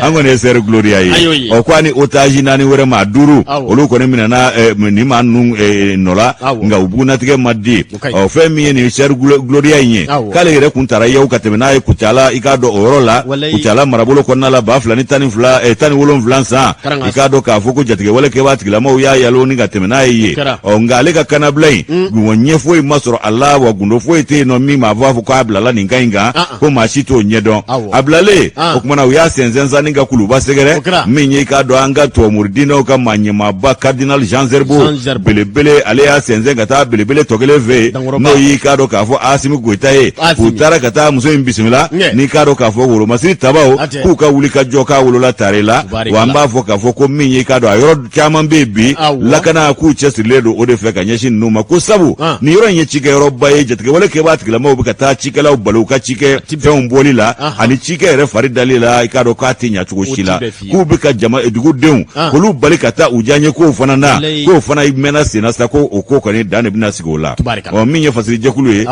angone ser Gloria yi o kwani otaji nani wore ma duru olu koni minana ni manu nola nga ubuna tige maddi o femi ni ser Gloria yi kale yere kuntara yew katemena kutala ikado orola kutala marabolo konna la bafla ni tani fla tani wolon flansa ikado ka foko jatige wala ke batigila ma uya yalo ni katemena yi o ngale ka kana blay wonye foi masoro Allah wa gundo foi te no mi ma vafu ko ablala ni ngainga ko mashito nyedon ablale o kuma uya senzenza ninga kuluba segere minye ikado anga to murdino ka manyema ba cardinal Jean Zerbo belebele ale ya senzenga ta belebele togele ve no yi ikado ka fo asimi goitaye utara kata muso bismillah ni kado ka fo wolo masiri tabao ku ka wuli ka joka wolo la tarela wamba fo ka fo ko minye kado ayoro chama bebi lakana ku chesiledo ode fe ka nyeshi numa ko sabu ni yoro nye chike yoro baye jetike wala ke batikila ma obi kata chike la balu ka chike fe umboli la ani chike re fari dalila ikado ka tinya tugo shila ku bi ka jama edugo deun ko lu bali kata ujanye ko fana na ko fana imena sinasta ko okoko ni dane bina sigola o minye fasiri jekulu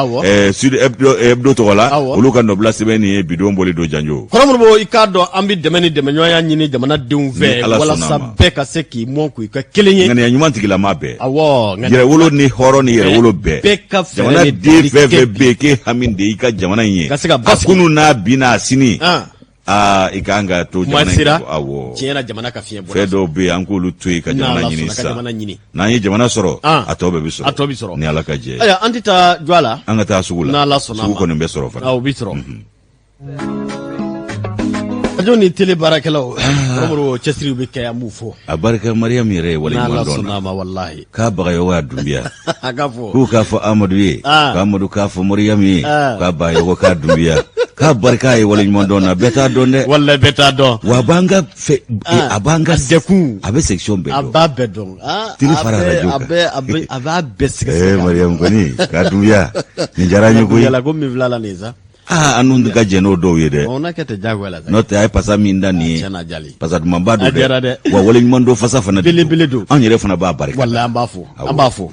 sud hebdo to wala olu ka nobla sebeni bidon boli do janjo korombo ikado ambi demeni demenyoya nyini jamana deunve wala sabbe ka seki monku ka kelenye ngani nyuma tigila mabe awo yere wolo ni horo ni yere wolo be jamana de beke haminde ika jamana yin akunu na bina sini ikanga to jamana awo tiena jamana ka fiye fedo be ankulu tuyi ka jamana nyini sa na yi jamana soro atobe bisoro ni alaka je aya antita jwala anga ta sugula na la sona sugu ko nembe soro fa aw bisoro ajoni tele barakalaw romro chesri be kay amufo abaraka Mariam yere wala na la sona ma wallahi ka bagayo wa dumbia agafo ku ka fo Amadou yi ka Amadou ka fo Mariam yi ka bayo ka dumbia ka barka yi wala mondona beta donde wala beta don wa banga fe abanga deku abe section be ababe don tiri fara radio abe Mariam koni ka dumbia ni jaranyo ko yala go mi vlala neza anundu ka jeno do yede ona kete jagwela note ay pasa minda ni pasa dum mbado de wa wala mondo fasa fana bele do an yere fana ba barika walla ambafo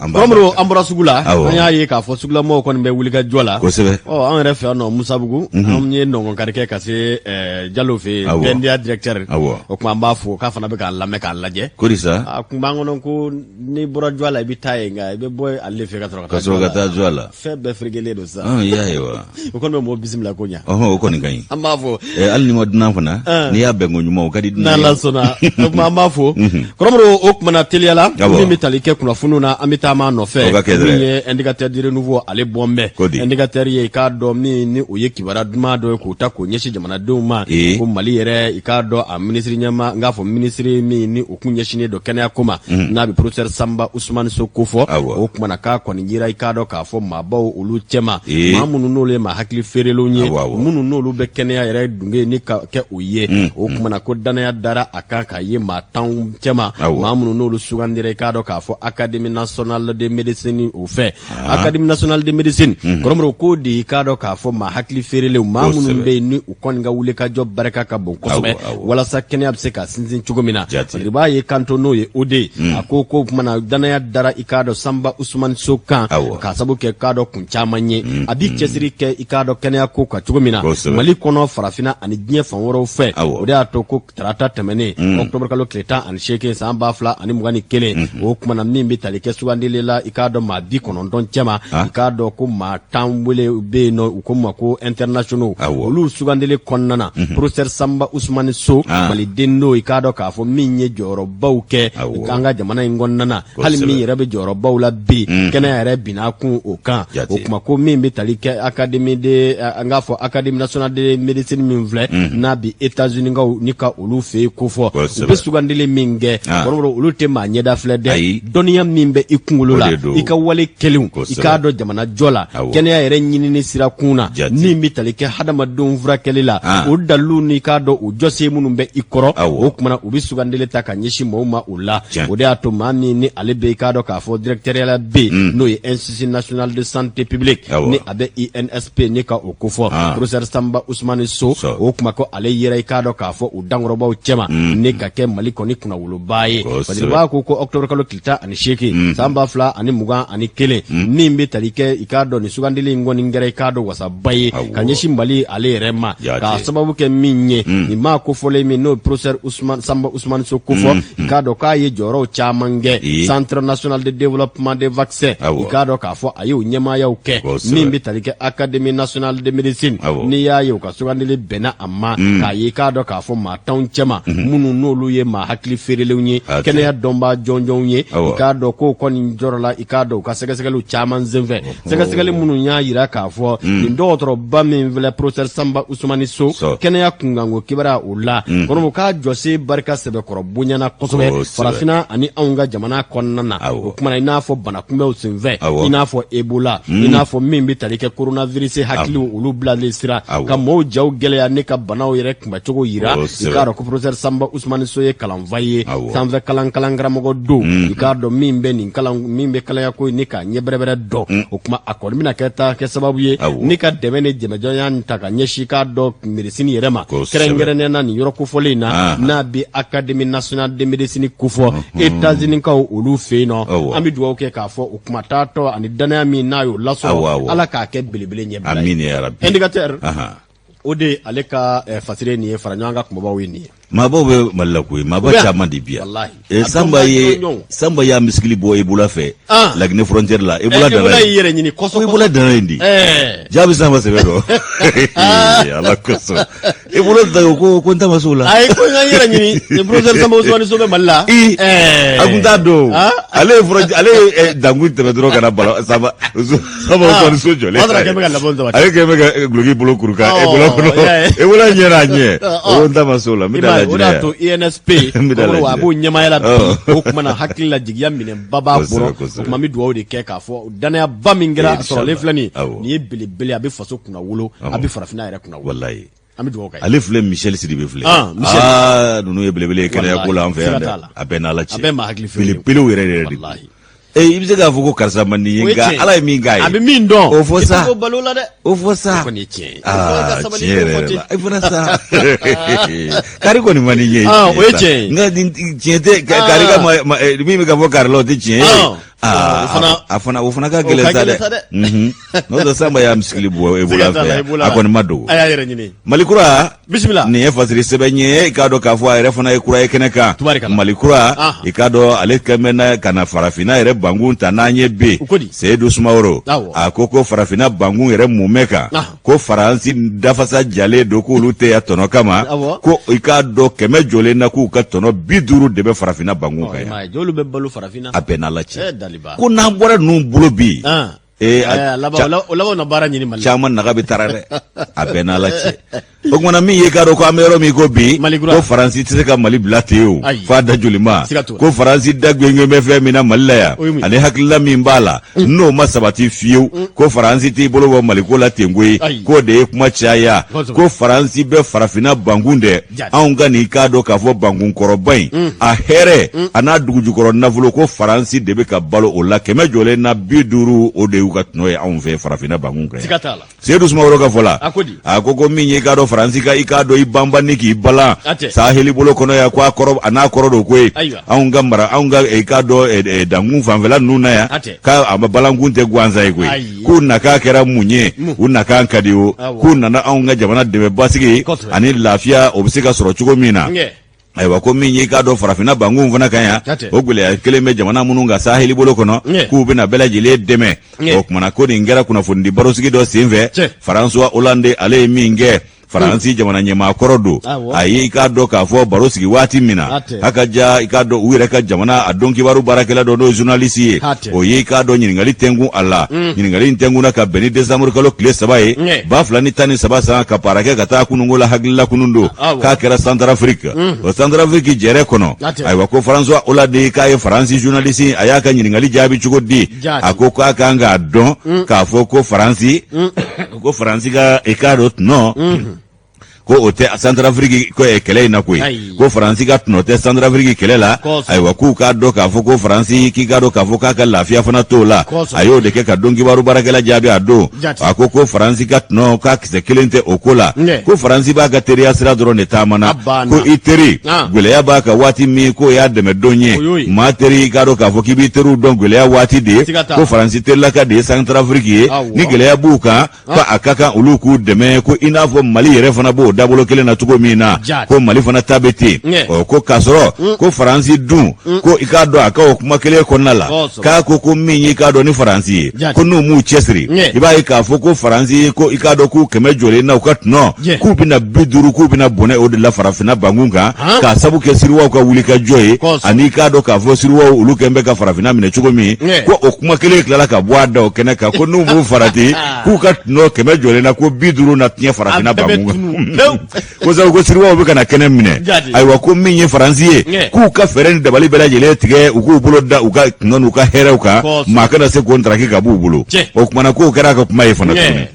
romro ambra sugula anya yi ka fo sugula mo kon be wuli ka jola ko sebe an refe no musabugu am nye ndongo karike kase Jallo fe bendia directeur o kuma ambafo ka fana be ka lamme ka laje ko disa kuma ngono ko ni bura jola bi taye nga be boy alle fe ka troka jola fe be frigele do sa yaewa ko no mo bismillah konya ko ni gani ambafo al ni modna fana ni ya bengo nyuma kadi na la sona ma ambafo koromro okmana teliala ni metalike kuna fununa amita ma no fe ni indicateur de renouveau ale bombe indicateur ye ka do ni oye kibara duma do ko ta ko nyeshi jamana do ma ko mali yere ikado a ministry nyama ngafo ministry ni okunyeshi ne do kenya kuma na bi professeur Samba Ousmane Sokofo okmana ka ko ni jira ikado ka fo mabaw ulu chema mamunu no le ma hakli ferelonye munu no lu be kenya yere dunge ni ka ke oye okmana ko danaya dara akaka ye ma tan chema mamunu no lu sugandire ikado ka fo Académie nationale de médecine au fait Académie nationale de médecine koromro ko di ikado ka fo ma hakli ferele mamunu be ni ukonga wule ka job baraka ka bon kosobe wala sa kenya be se ka sinzin chugomina riba ye kanto no ye ode akoko mana danaya dara ikado Samba Ousmane Sokan ka sabu ke kado kunchamanye abi kesiri ke ikado kenya ko ka chugomina mali kono farafina ani diɲɛ fan wɛrɛw fɛ o de y'a to ko tarata tɛmɛnen octobre kalo tile 18 san 2021 o kumana min bɛ tali kɛ sugandili la i k'a dɔn maa 90 cɛma i k'a dɔn ko maa 10 wele bɛ yen nɔ u ko ma ko internationaux olu sugandili kɔnɔna na professeur Samba Ousmane So maliden n'o i k'a dɔn k'a fɔ min ye jɔyɔrɔbaw kɛ an ka jamana in kɔnɔna na hali min yɛrɛ bɛ jɔyɔrɔbaw la bi kɛnɛya yɛrɛ binna kun o kan o kuma ko min bɛ tali kɛ angafo Académie nationale de médecine min vle na bi États-Unis nika olu fe ko fo be sugandile minge kororo olu te ma nyeda fle de doniya min be ikungulu la ika wale kelew ika do jamana jola kenya yere nyini ni sira kuna ni mitalike hadama don vra kelela o dalu ni ka do o jose munun be ikoro o kuma u bi sugandile ta kan yishi mawma ulla o de ato mami ni ale be ka do ka fo directeur la B no Institut national de santé publique ni abe INSP ni ka o ko fo professeur Samba Ousmane So o kuma ko ale yere ka do ka fo u dangoroba o chema ni ka ke maliko ni kuna wulu baye ba ko octobre kalo kilta ani sheki samba fla ani muga ani kele ni mbe talike ikado ni sugandili ngoni ngere ikado wasa baye kanyeshi mbali ale rema ka sababu ke minye ni ma ko fole mi no professeur Samba Ousmane So ko fo ikado ka ye joro chamange Centre national de développement des vaccins ikado ka fo ayo nyema ya uke ni mbe talike Académie nationale de médecine ni ya yo ka sugandili bena amma ka ye ikado ka fo ma taun chema munu no lu ye ma hakli ferele unye kene ya domba jonjon ye ikado ko koni jorola ikado ka segasegelu chaman zenve segasegelu munu nya yira ka fo ndotro bamin vle professeur Samba Ousmane So kene ya kungango kibara ulla kono ka jose barka sebe koro bunyana kosobe farafina ani aunga jamana konnana kuma ina fo bana kumbe usinve ina fo ebola ina fo mimbi talike coronavirus hakli ulu blale sira ka mo jaw gele ya ne ka banaw yere kuma chogo yira ikado ko professeur Samba Ousmane So ye kalanvaye sanve kalangra mogo do ikado mimbe ni mimbe kala ya ko ni ka nyebrebere do o kuma akor mina keta ke sababu ye ni ka demene jemejo yan taka nyeshi ka do medicine yerema kerengere na ni yoro kufolina na bi Académie nationale de médecine kufo États-Unis ka olu fe no ami duwa ke ka fo o kuma tato ani dana mi na yo laso ala ka ke bilibile nyebra amin ya rabbi indicateur ode aleka fasire ni faranyanga kumba weni mabo be malaku mabo chama dibia samba ya miskili bo ebola fe lagine frontière la ebola dara yere nyini koso ebola dara ndi jabi samba severo ala koso ebola da ko ntama sola ay ko yere nyini professeur Samba Ousmane So be malla agunda do ale frontière ale dangu te bedro kana bala samba Ousmane So jole ale kemega glogi bolo kuruka ebola nyera nye o ntama sola oda to INSP ko wa bo nyama yala ko kuma na hakilla jigya mine baba boro kuma mi duwo de ke ka fo dana ya bamingira so le flani ni bilibili abi faso kuna wulo abi farafina yare kuna wulo wallahi ami duwo kay ale flem Michel Sidibé flem nunu ye bilibili kene ya ko la anfe abena la ci bilibili were wallahi ibise ga fuko karsa mani yinga ala mi ngai abi min don o fosa ko balola de o fosa ko ni tien ay fona sa kari ko ni mani ye o tien nga tiente kari ga mi ga fo karlo de tien afona ka gelesa de no do Samba ya miskili bo ebola fe akon mado aya yere nyini malikura bismillah ni fasiri sebenye ikado ka fo ayre fona ikura ekeneka malikura ikado ale kemena kana farafina ere bangun tananye be Seydou Soumaoro akoko farafina bangun ere mumeka ko faransi dafasa jale do ko lute ya tono kama ko ikado keme jole na ku ka tono biduru de be farafina bangun kaya ma jolu be balu farafina apena la ci ko na bora nu bulo bi labo na bara nyini mali chaman na gabe tarare apena la ci o ngona mi ye karo ko amero mi ko bi ko faransi tse ka mali blateo fa da julima ko faransi dagwe ngeme fe mina mallaya ani hakilla mi mbala no masabati fiu ko faransi ti bolo wa mali ko la tengwe ko de kuma chaya ko faransi be farafina bangunde aunga ni kado ka fo bangun korobai a here ana duguju koro nafulo ko faransi de be ka balo o la keme jole na biduru o de ukatno ya onve farafina bangun ka Seydou Soumaoro ka fola akoko mi ye kado faransi ka ikado ibamba niki bala saheli bolo kono ya kwa koro ana koro do kwe aunga mara aunga ikado dangun fanvela nuna ya ka abalangunte gwanza ekwe kuna ka kera munye una ka nkadiwo kuna na aunga jamana de basigi ani lafia obisika soro chugo mina aywa ko min yi ka do farafina bangun fana kanya o gule keleme jamana mununga saheli bolo kono ku bina bela jile deme o kuma na ko ni ngera kuna fundi barosigi do sinve François Hollande ale minge Faransi jamana ɲɛmaa kɔrɔ don a ye i k'a dɔn k'a fɔ baro sigi waati min na haka ja i k'a dɔn u yɛrɛ ka jamana a dɔn kibaru baarakɛla dɔ n'o journaliste ye o ye i k'a dɔn ɲininkali tɛngun a la ɲininkali in tɛngunna ka bɛn ni décembre kalo tile 3 ye 2013 san ka para kɛ ka taa kunungo la hakilila kunun don k'a kɛra Centrafrique o Centrafrique jɛrɛ kɔnɔ ayiwa ko François Hollande k'a ye Faransi journaliste a y'a ka ɲininkali jaabi cogo di a ko k'a kan k'a dɔn k'a fɔ ko Faransi ka i k'a dɔn nɔ ko o tɛ Centrafrique ko kɛlɛ in na koyi ko Faransi ka tɔnɔ tɛ Centrafrique kɛlɛ la ayiwa k'u k'a dɔn k'a fɔ ko Faransi k'i k'a dɔn k'a fɔ k'a ka lafiya fana t'o la a y'o de kɛ ka dɔn kibaru baarakɛla jaabi a don a ko Faransi ka tɔnɔ k'a kisɛ kelen tɛ o ko la ko Faransi b'a ka teriya sira dɔrɔn de taamana ko i teri gwɛlɛya b'a ka waati min k'o y'a dɛmɛ dɔn ye maa teri i k'a dɔn k'a fɔ k'i b'i teriw dɔn gwɛlɛya waati de ko Faransi terilaka de ye Centrafrique ye ni gwɛlɛya b'u kan ko a ka kan olu k'u dɛmɛ ko i n'a fɔ Mali yɛrɛ fana b'o dabolo kelen na cogo min na ko Mali fana ta bɛ ten ko k'a sɔrɔ ko Faransi dun ko i k'a dɔn a ka o kuma kelen kɔnɔna la k'a ko min ye i k'a dɔn ni Faransi ye ko n'u m'u cɛsiri i b'a ye k'a fɔ ko Faransi ko i k'a dɔn k'u kɛmɛ jɔlen na u ka tɔnɔ k'u bɛna 50 k'u bɛna bɔnɛ o de la farafinna bangun kan k'a sabu kɛ Siriwaw ka wuli ka jɔ ye ani k'a dɔn k'a fɔ Siriwaw olu kɛn bɛ ka farafinna minɛ cogo min ko o kuma kelen tilala ka bɔ a da o kɛnɛ kan ko n'u m'u farati k'u ka tɔnɔ kɛmɛ jɔlen na ko 50 na tiɲɛ farafinna bangun kan ko sabu ko Siriwaw bɛ ka na kɛnɛ minɛ ayiwa ko min ye Faransi ye k'u ka fɛɛrɛ ni dabali bɛɛ lajɛlen tigɛ u k'u bolo da u ka tɔnɔ n'u ka hɛrɛw kan maa kana se k'o ntaraki ka b'u bolo o kumana k'o kɛra a ka kuma ye fana tuguni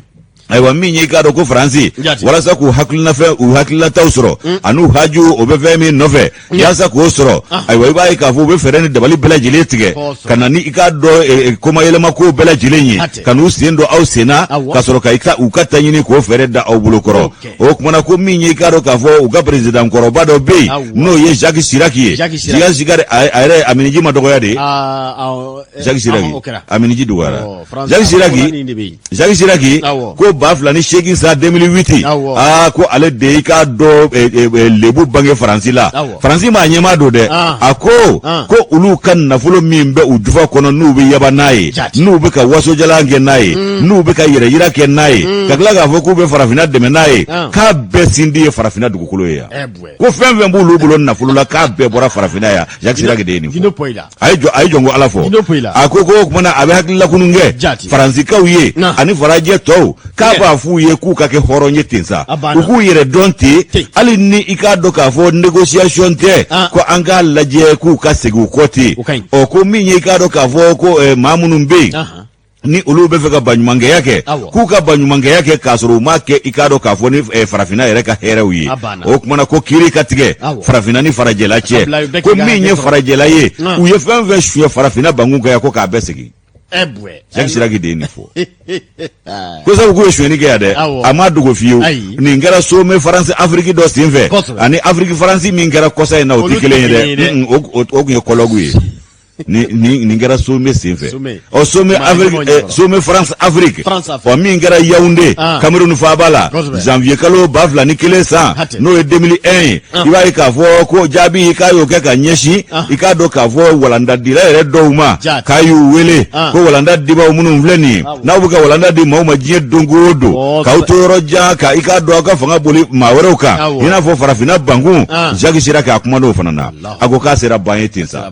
ayiwa min ye i k'a dɔn ko Faransi walasa k'u hakilinataw sɔrɔ an'u haju o bɛ fɛn min nɔfɛ yaasa k'o sɔrɔ ayiwa i b'a ye k'a fɔ u bɛ fɛɛrɛ ni dabali bɛɛ lajɛlen tigɛ ka na ni i k'a dɔn komayɛlɛma ko bɛɛ lajɛlen ye ka n'u sen don aw senna ka sɔrɔ ka u ka ta ɲini k'o fɛɛrɛ da aw bolo kɔrɔ o kumana ko min ye i k'a dɔn k'a fɔ u ka président kɔrɔba dɔ bɛ yen n'o ye Jacques Chirac ye Jacques Chirac a yɛrɛ aminiji ma dɔgɔya de Jacques Chirac aminiji dɔgɔyara Jacques Chirac ko 2008 sa 2008 ko ale de i k'a dɔn lebu bange Faransi la Faransi m'a ɲɛma don dɛ a ko olu ka nafolo min bɛ u jufa kɔnɔ n'u bɛ yaba n'a ye n'u bɛ ka wasojalan kɛ n'a ye n'u bɛ ka yɛrɛ yira kɛ n'a ye ka tila k'a fɔ k'u bɛ farafinna dɛmɛ n'a ye k'a bɛɛ sindi ye farafinna dugukolo ye yan ko fɛn fɛn b'olu bolo nafolo la k'a bɛɛ bɔra farafinna yan Jacques Chirac de ye nin fɔ a ye jɔn ko Ala fɔ a ko kumana a bɛ hakililakunu kɛ Faransikaw ye ani farajɛ tɔw k'a b'a f'u ye k'u ka kɛ hɔrɔn ye ten sa u k'u yɛrɛ dɔn ten hali ni i k'a dɔn k'a fɔ négociation tɛ ko an k'a lajɛ k'u ka segin u kɔ ten ko min ye i k'a dɔn k'a fɔ ko maa minnu bɛ yen ni olu bɛ fɛ ka baɲumankɛya kɛ k'u ka baɲumankɛya kɛ k'a sɔrɔ u m'a kɛ i k'a dɔn k'a fɔ ni farafinna yɛrɛ ka hɛrɛw ye o kumana ko kiiri ka tigɛ farafinna ni farajɛla cɛ ko min ye farajɛla ye u ye fɛn fɛn suyɛ farafinna bangun kan ko k'a bɛɛ segin Jacques Chirac de ye nin fɔ ko sabu k'u ye suyɛnni kɛ yan dɛ a ma dogo fiyewu nin kɛra sommet France Afrique dɔ sen fɛ ani Afrique Faransi min kɛra kɔsa in na o tɛ kelen ye dɛ o tun ye kɔlɔgu ye nin kɛra sommet sen fɛ sommet France Afrique min kɛra Yaoundé Cameroun faaba la janvier kalo 2001 san n'o ye 2001 ye i b'a ye k'a fɔ ko jaabi i k'a y'o kɛ ka ɲɛsin i k'a dɔn k'a fɔ walanda dila yɛrɛ dɔw ma k'a y'u wele ko walanda dibaw minnu filɛ nin ye n'aw bɛ ka walanda di maaw ma diɲɛ don o don k'aw to yɔrɔ jan ka i k'a dɔn aw ka fanga boli maa wɛrɛw kan i n'a fɔ farafinna bangun Jacques Chirac a kuma n'o fana na a ko k'a sera ban ye ten sa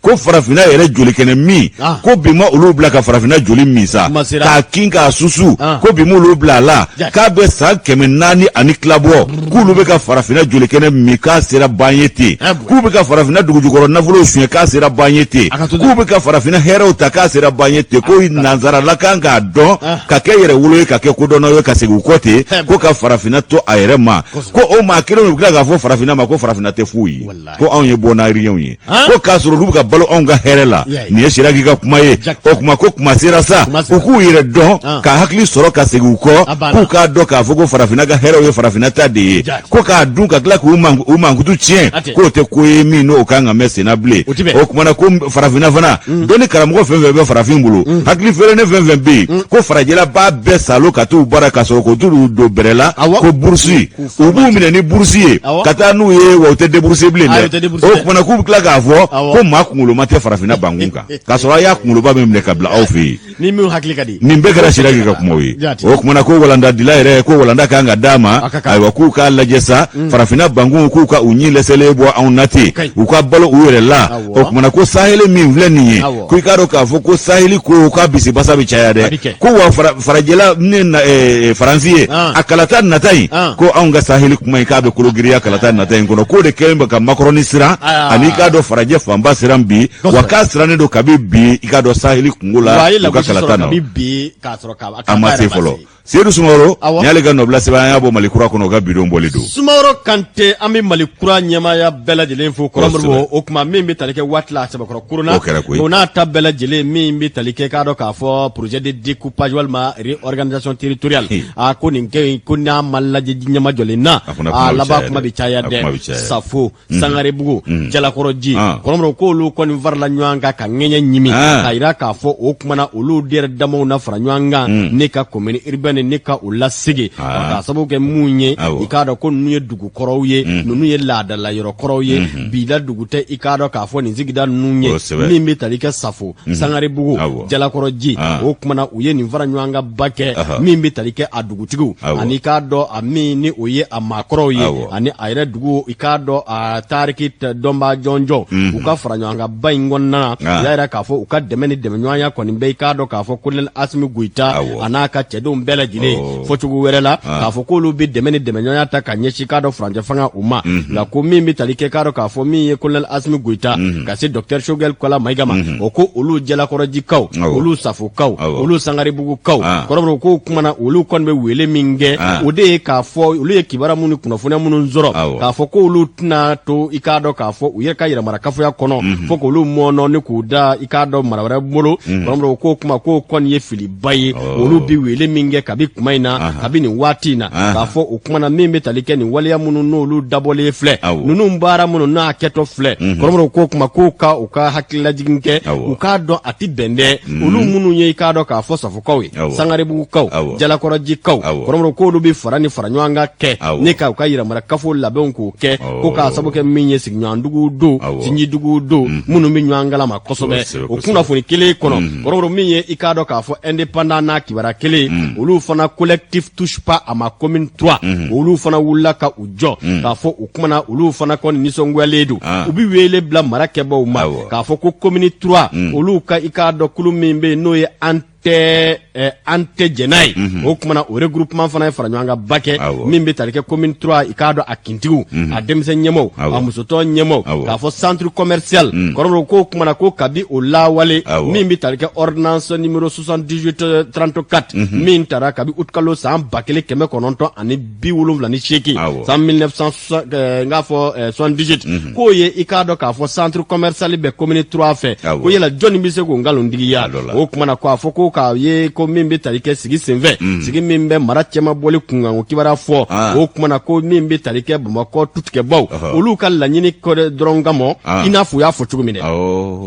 ko farafinna yɛrɛ joli kɛnɛ min ko bi ma olu bila ka farafinna joli min sa k'a kin k'a susu ko bi m'olu bila a la k'a bɛ san 400 ani tilabɔ k'olu bɛ ka farafinna joli kɛnɛ min k'a sera ban ye ten k'u bɛ ka farafinna dugujukɔrɔ nafolo suɲɛ k'a sera ban ye ten k'u bɛ ka farafinna hɛrɛw ta k'a sera ban ye ten ko nanzarala kan k'a dɔn ka kɛ yɛrɛ wolo ye ka kɛ kodɔnnaw ye ka segin u kɔ ten ko ka farafinna to a yɛrɛ ma ko o maa kelen bɛ tila k'a fɔ farafinna ma ko farafinna tɛ foyi ye ko anw ye bɔnnaariyɛnw ye ko k'a sɔrɔ olu bɛ ka balo anw ka hɛrɛ la nin ye Chirac ka kuma ye o kuma ko kuma sera sa u k'u yɛrɛ dɔn ka hakili sɔrɔ ka segin u kɔ k'u k'a dɔn k'a fɔ ko farafinna ka hɛrɛw ye farafinna ta de ye ko k'a dun ka tila k'u mankutu tiɲɛ k'o tɛ ko ye min n'o kan ka mɛn senna bilen o kumana ko farafinna fana dɔnni karamɔgɔ fɛn fɛn bɛ farafin bolo hakili feerelen fɛn fɛn bɛ yen ko farajɛla b'a bɛɛ salo ka t'u baara ka sɔrɔ k'o t'u don bɛrɛ la ko burusi u b'u minɛ ni burusi ye ka taa n'u ye wa u tɛ débourser bilen dɛ o kumana k'u bɛ tila k'a fɔ ko maa kunkolo ma tɛ farafina bangun kan ka sɔrɔ y'a kunkoloba min minɛ ka bila aw fɛ yen ni min hakili ka di nin bɛɛ kɛra Siraki ka kuma ye o kumana ko walanda dila yɛrɛ ko walanda kan ka d'a ma ayiwa k'u k'a lajɛ sa farafina bangun k'u ka u ɲi lɛsɛlen bɔ anw na ten u ka balo u yɛrɛ la o kumana ko saheli min filɛ nin ye ko i k'a dɔn k'a fɔ ko saheli ko k'a bisibasa bɛ caya dɛ ko wa farajɛla ne faransi ye a kalata nata in ko anw ka saheli kuma in k'a bɛ kologiriya kalata nata in kɔnɔ k'o de kɛlen bɛ ka makɔrɔni siran ani i k'a dɔn farajɛ fanba siran bi wa k'a sirannen don kabi bi i k'a dɔn saheli kungo la u ka kalata na a ma se fɔlɔ Seydou Sumaworo ni ale ka nɔbila sɛbɛn an y'a bɔ Malikura kɔnɔ o ka bidon bɔli don Sumaworo Kante an bɛ Malikura ɲɛmaaya bɛɛ lajɛlen fo kɔrɔmɔrɔ o kuma min bɛ tali kɛ waati la Sɛbɛkɔrɔ kuruna o n'a ta bɛɛ lajɛlen min bɛ tali kɛ k'a dɔn k'a fɔ projet de découpage walima réorganisation territoriale a ko nin kɛ ko n'a ma lajɛ ɲɛma jɔlen na a laban kuma bɛ caya dɛ Safo Sangarebugu Jalakɔrɔji kɔrɔmɔrɔ k'olu kɔni farala ɲɔgɔn kan ka ŋɛɲɛ ɲimi k'a jira k'a fɔ o kumana olu de yɛrɛ damaw na fara ɲɔgɔn kan ne ka commune urbaine ne ka u lasigi ka sababu kɛ mun ye i k'a dɔn ko ninnu ye dugu kɔrɔw ye ninnu ye laadala yɔrɔ kɔrɔw ye bi la dugu tɛ i k'a dɔn k'a fɔ nin sigida ninnu ye min bɛ tali kɛ Safo Sangarebugu Jalakɔrɔji o kumana u ye nin fara ɲɔgɔn kan ba kɛ min bɛ tali kɛ a dugutigiw ani k'a dɔn a min ni o ye a maakɔrɔw ye ani a yɛrɛ dugu i k'a dɔn a tariki dɔnba jɔnjɔ u ka fara ɲɔgɔn kan ba in kɔnɔna na y'a yira k'a fɔ u ka dɛmɛ ni dɛmɛɲɔgɔnya kɔni bɛ i k'a dɔn k'a fɔ Colonel Asimi Goita a n'a ka cɛdenw bɛɛ lajɛlen fɔ cogo wɛrɛ la k'a fɔ k'olu bɛ dɛmɛ ni dɛmɛɲɔgɔnya ta ka ɲɛsin k'a dɔn furancɛ fanga u ma nka ko min bɛ tali kɛ k'a dɔn k'a fɔ min ye Colonel Asimi Goita ka se Dr Shogel Kola Mayiga ma o ko olu Jalakɔrɔjikaw olu Safokaw olu Sangarebugukaw kɔrɔbɔrɔ ko kumana olu kɔni bɛ wele min kɛ o de ye k'a fɔ olu ye kibaruya minnu kunnafoniya minnu sɔrɔ k'a fɔ k'olu tɛna to i k'a dɔn k'a fɔ u yɛrɛ ka yɛrɛmarakafoya kɔnɔ fo k'olu mɔnɔ ni k'u da i k'a dɔn mara wɛrɛ bolo kɔrɔbɔrɔ ko kuma k'o kɔni ye filiba ye olu bi wele min kɛ kabi kuma in na kabi nin waati in na k'a fɔ o kumana min bɛ tali kɛ nin waleya minnu n'olu dabɔlen filɛ ninnu baara minnu n'a kɛtɔ filɛ kɔrɔbɔrɔ ko kuma k'u ka u ka hakililajigin kɛ u k'a dɔn a ti bɛn dɛ olu minnu ye i k'a dɔn k'a fɔ Safokaw ye Sangarebugukaw Jalakɔrɔjikaw kɔrɔbɔrɔ k'olu bɛ fara ni fara ɲɔgɔn kan kɛ ne ka u ka yɛrɛmarakafo labɛnw k'o kɛ ko k'a sababu kɛ min ye sigiɲɔgɔndugu don sinjidugu don minnu bɛ ɲɔgɔn kalama kosɛbɛ o kunnafoni kelen kɔnɔ kɔrɔbɔrɔ min ye i k'a dɔn k'a fɔ indépendant n'a kibaruya kelen olu fana collectif touche pas à ma commune 3 olu fana wulila ka u jɔ k'a fɔ u kumana olu fana kɔni nisɔngoyalen don u bɛ wele bila mara kɛbaaw ma k'a fɔ ko commune 3 olu ka i k'a dɔn kulu min bɛ yen n'o ye an tɛ jɛn'a ye o kumana o regroupement fana ye fara ɲɔgɔn kan ba kɛ min bɛ tali kɛ commune 3 i k'a dɔn a kintigiw a denmisɛn ɲɛmaaw a musotɔ ɲɛmaaw k'a fɔ centre commercial kɔrɔbɔrɔ ko kumana ko kabi o lawale min bɛ tali kɛ ordonnance numéro 7834 min taara kabi août kalo san 1978 san 1978 n k'a fɔ 78 k'o ye i k'a dɔn k'a fɔ centre commercial bɛ commune 3 fɛ ko yala jɔnni bɛ se k'o nkalontigiya o kumana ko a fɔ ko k'a ye ko min bɛ tali kɛ sigi senfɛ sigi min bɛ mara cɛman bɔli kunkan o kibaruya fɔ o kumana ko min bɛ tali kɛ Bamakɔ tutigɛbaw olu ka laɲini kɔ dɔrɔn kama i n'a fɔ u y'a fɔ cogo min dɛ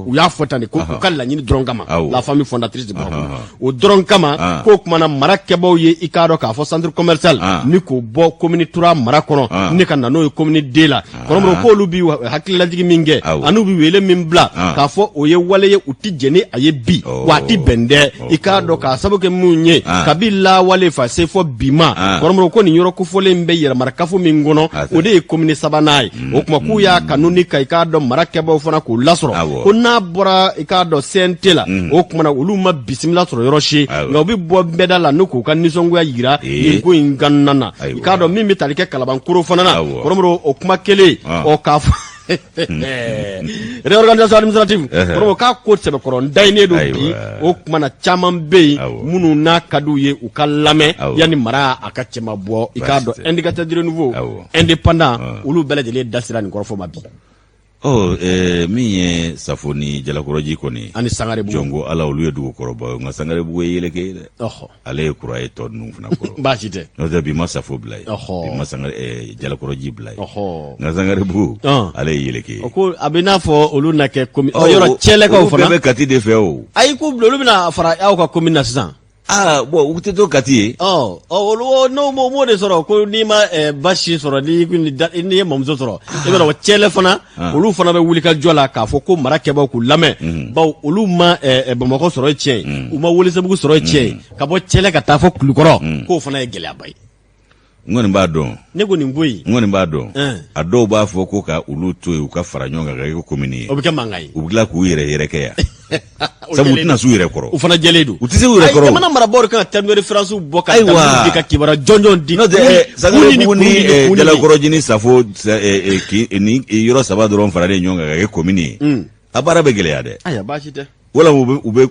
u y'a fɔ tan de ko u ka laɲini dɔrɔn kama la famille fondatrice de Bamakɔ o dɔrɔn kama ko kumana mara kɛbaw ye i k'a dɔn k'a fɔ centre commercial ni k'o bɔ commune 3 mara kɔnɔ ni ka na n'o ye commune 2 la kɔrɔmɔrɔ k'olu bi hakililajigi min kɛ an'u bi wele min bila k'a fɔ o ye wale ye u ti jɛn ni a ye bi wa a ti bɛn dɛ i k'a dɔn k'a sababu kɛ mun ye kabi lawale fa se fɔ bi ma kɔrɔmɔrɔ ko nin yɔrɔ kofɔlen bɛ yɛrɛmarakafo min kɔnɔ o de ye commune 3nan ye o kuma k'u y'a kanu ni ka i k'a dɔn marakɛbaw fana k'u lasɔrɔ ko n'a bɔra i k'a dɔn CNT la o kumana olu ma bisimila sɔrɔ yɔrɔ si nka u bɛ bɔ bɛɛda la n'u k'u ka nisɔngoya yira nin ko in kɔnɔna na i k'a dɔn min bɛ tali kɛ Kalabankoro fana na kɔrɔmɔrɔ o kuma kelen k'a fɔ réorganisation administrative kɔrɔmɔrɔ k'a ko sɛbɛkɔrɔ ndayilen don bi o kumana caman bɛ yen minnu n'a ka d'u ye u ka lamɛn yanni mara a ka cɛma bɔ i k'a dɔn indicateur de renouveau indépendant olu bɛɛ lajɛlen da sera nin kɔrɔfɔ ma bi. min ye Safo ni Jalakɔrɔji kɔni ani Sangarebugu jɔnko ala olu ye dugu kɔrɔba nka Sangarebugu ye yɛlɛkɛ ye dɛ ale ye kura ye tɔ ninnu fana kɔrɔ baasi tɛ n'o tɛ bi ma Safo bila ye bi ma Jalakɔrɔji bila ye nka Sangarebugu ale ye yɛlɛkɛ ye ko a bɛ n'a fɔ olu na kɛ commune yɔrɔ cɛlɛkaw fana olu bɛɛ bɛ kati de fɛ o ayi ko olu bɛna fara aw ka commune na sisan bon u te to kati no mo de soro ko ni ma bashi soro ni ni mamzo soro e bɛ o cɛlɛ fana olu fana bɛ wuli ka jɔ la k'a fɔ ko mara kɛbaaw k'u lamɛn bawo olu ma Bamakɔ sɔrɔ tiɲɛ u ma Welesebugu sɔrɔ tiɲɛ ka bɔ cɛlɛ ka taa fɔ Kulukɔrɔ k'o fana ye gɛlɛyaba ye ngoni b'a dɔn ne ko nin boyi ngoni b'a dɔn a dɔw b'a fɔ ko ka olu to yen u ka fara ɲɔgɔn kan ka kɛ commune ye o bɛ kɛ mankan ye u bɛ tila k'u yɛrɛ kɛ yan sabu u tɛna s'u yɛrɛ kɔrɔ u fana jɛlen don u tɛ se u yɛrɛ kɔrɔ jamana marabagaw kan ka terme de référence bɔ ka di ka kibaruya jɔnjɔn di n'o tɛ Sangare ni Jalakɔrɔji Safo ni yɔrɔ 3 dɔrɔn faralen ɲɔgɔn kan ka kɛ commune ye a baara bɛ gɛlɛya dɛ ayiwa baasi tɛ wala u bɛ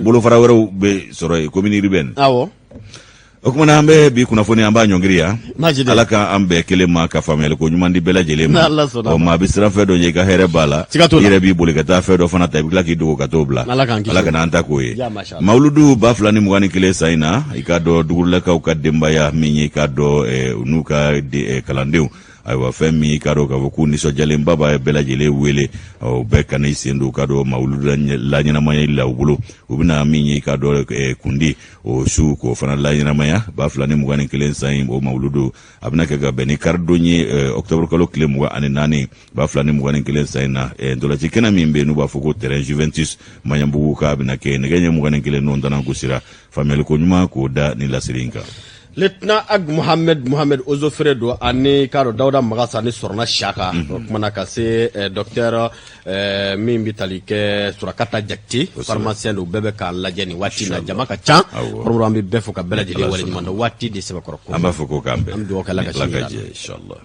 bolofara wɛrɛw bɛ sɔrɔ commune urbaine awɔ o kuma an bɛ bi kunnafoni an b'a ɲɔngiri yan ala ka an bɛɛ kelen ma ka faamuyali ko ɲuman di bɛɛ lajɛlen ma maa bɛ siran fɛn dɔ ye i ka hɛrɛ b'a la i yɛrɛ b'i boli ka taa fɛn dɔ fana ta i bɛ tila k'i dogo ka t'o bila ala ka n'an ta k'o ye Mawuludu 2021 sa in na i k'a dɔn dugulakaw ka denbaya min ye i k'a dɔn n'u ka kalandenw ayiwa fɛn min k'a dɔn k'a fɔ k'u nisɔndiyalenba b'a bɛɛ lajɛlen wele bɛɛ ka n'i sen don k'a dɔn Mawuludu la ɲɛnamaya la u bolo u bɛna min ye k'a dɔn kundi o su k'o fana la ɲɛnamaya 2021 sa in o Mawuludu a bɛna kɛ ka bɛn ni karidon ye octobre kalo tile 24 2021 sa in na ntolanci kɛnɛ min bɛ yen n'u b'a fɔ ko terrain Juventus Maɲanbugu k'a bɛna kɛ nɛgɛ ɲɛ 21 n'o ntɛnɛn gosira faamuyali ko ɲuman k'o da ni lasiri in kan Lieutenant Ag Mohamed Ozofere do ani karo Dawuda Magasa ni Sorona Shaka kumana ka se docteur min bi tali kɛ Surakata Jakite pharmacien do bɛɛ bɛ ka lajɛ ni waati na jama ka ca programme bi bɛɛ fo ka bɛɛ lajɛlen wale ɲuman na waati de sɛbɛkɔrɔ ko an b'a fɔ ko k'an bɛn an bɛ dugawu kɛ Ala ka inchallah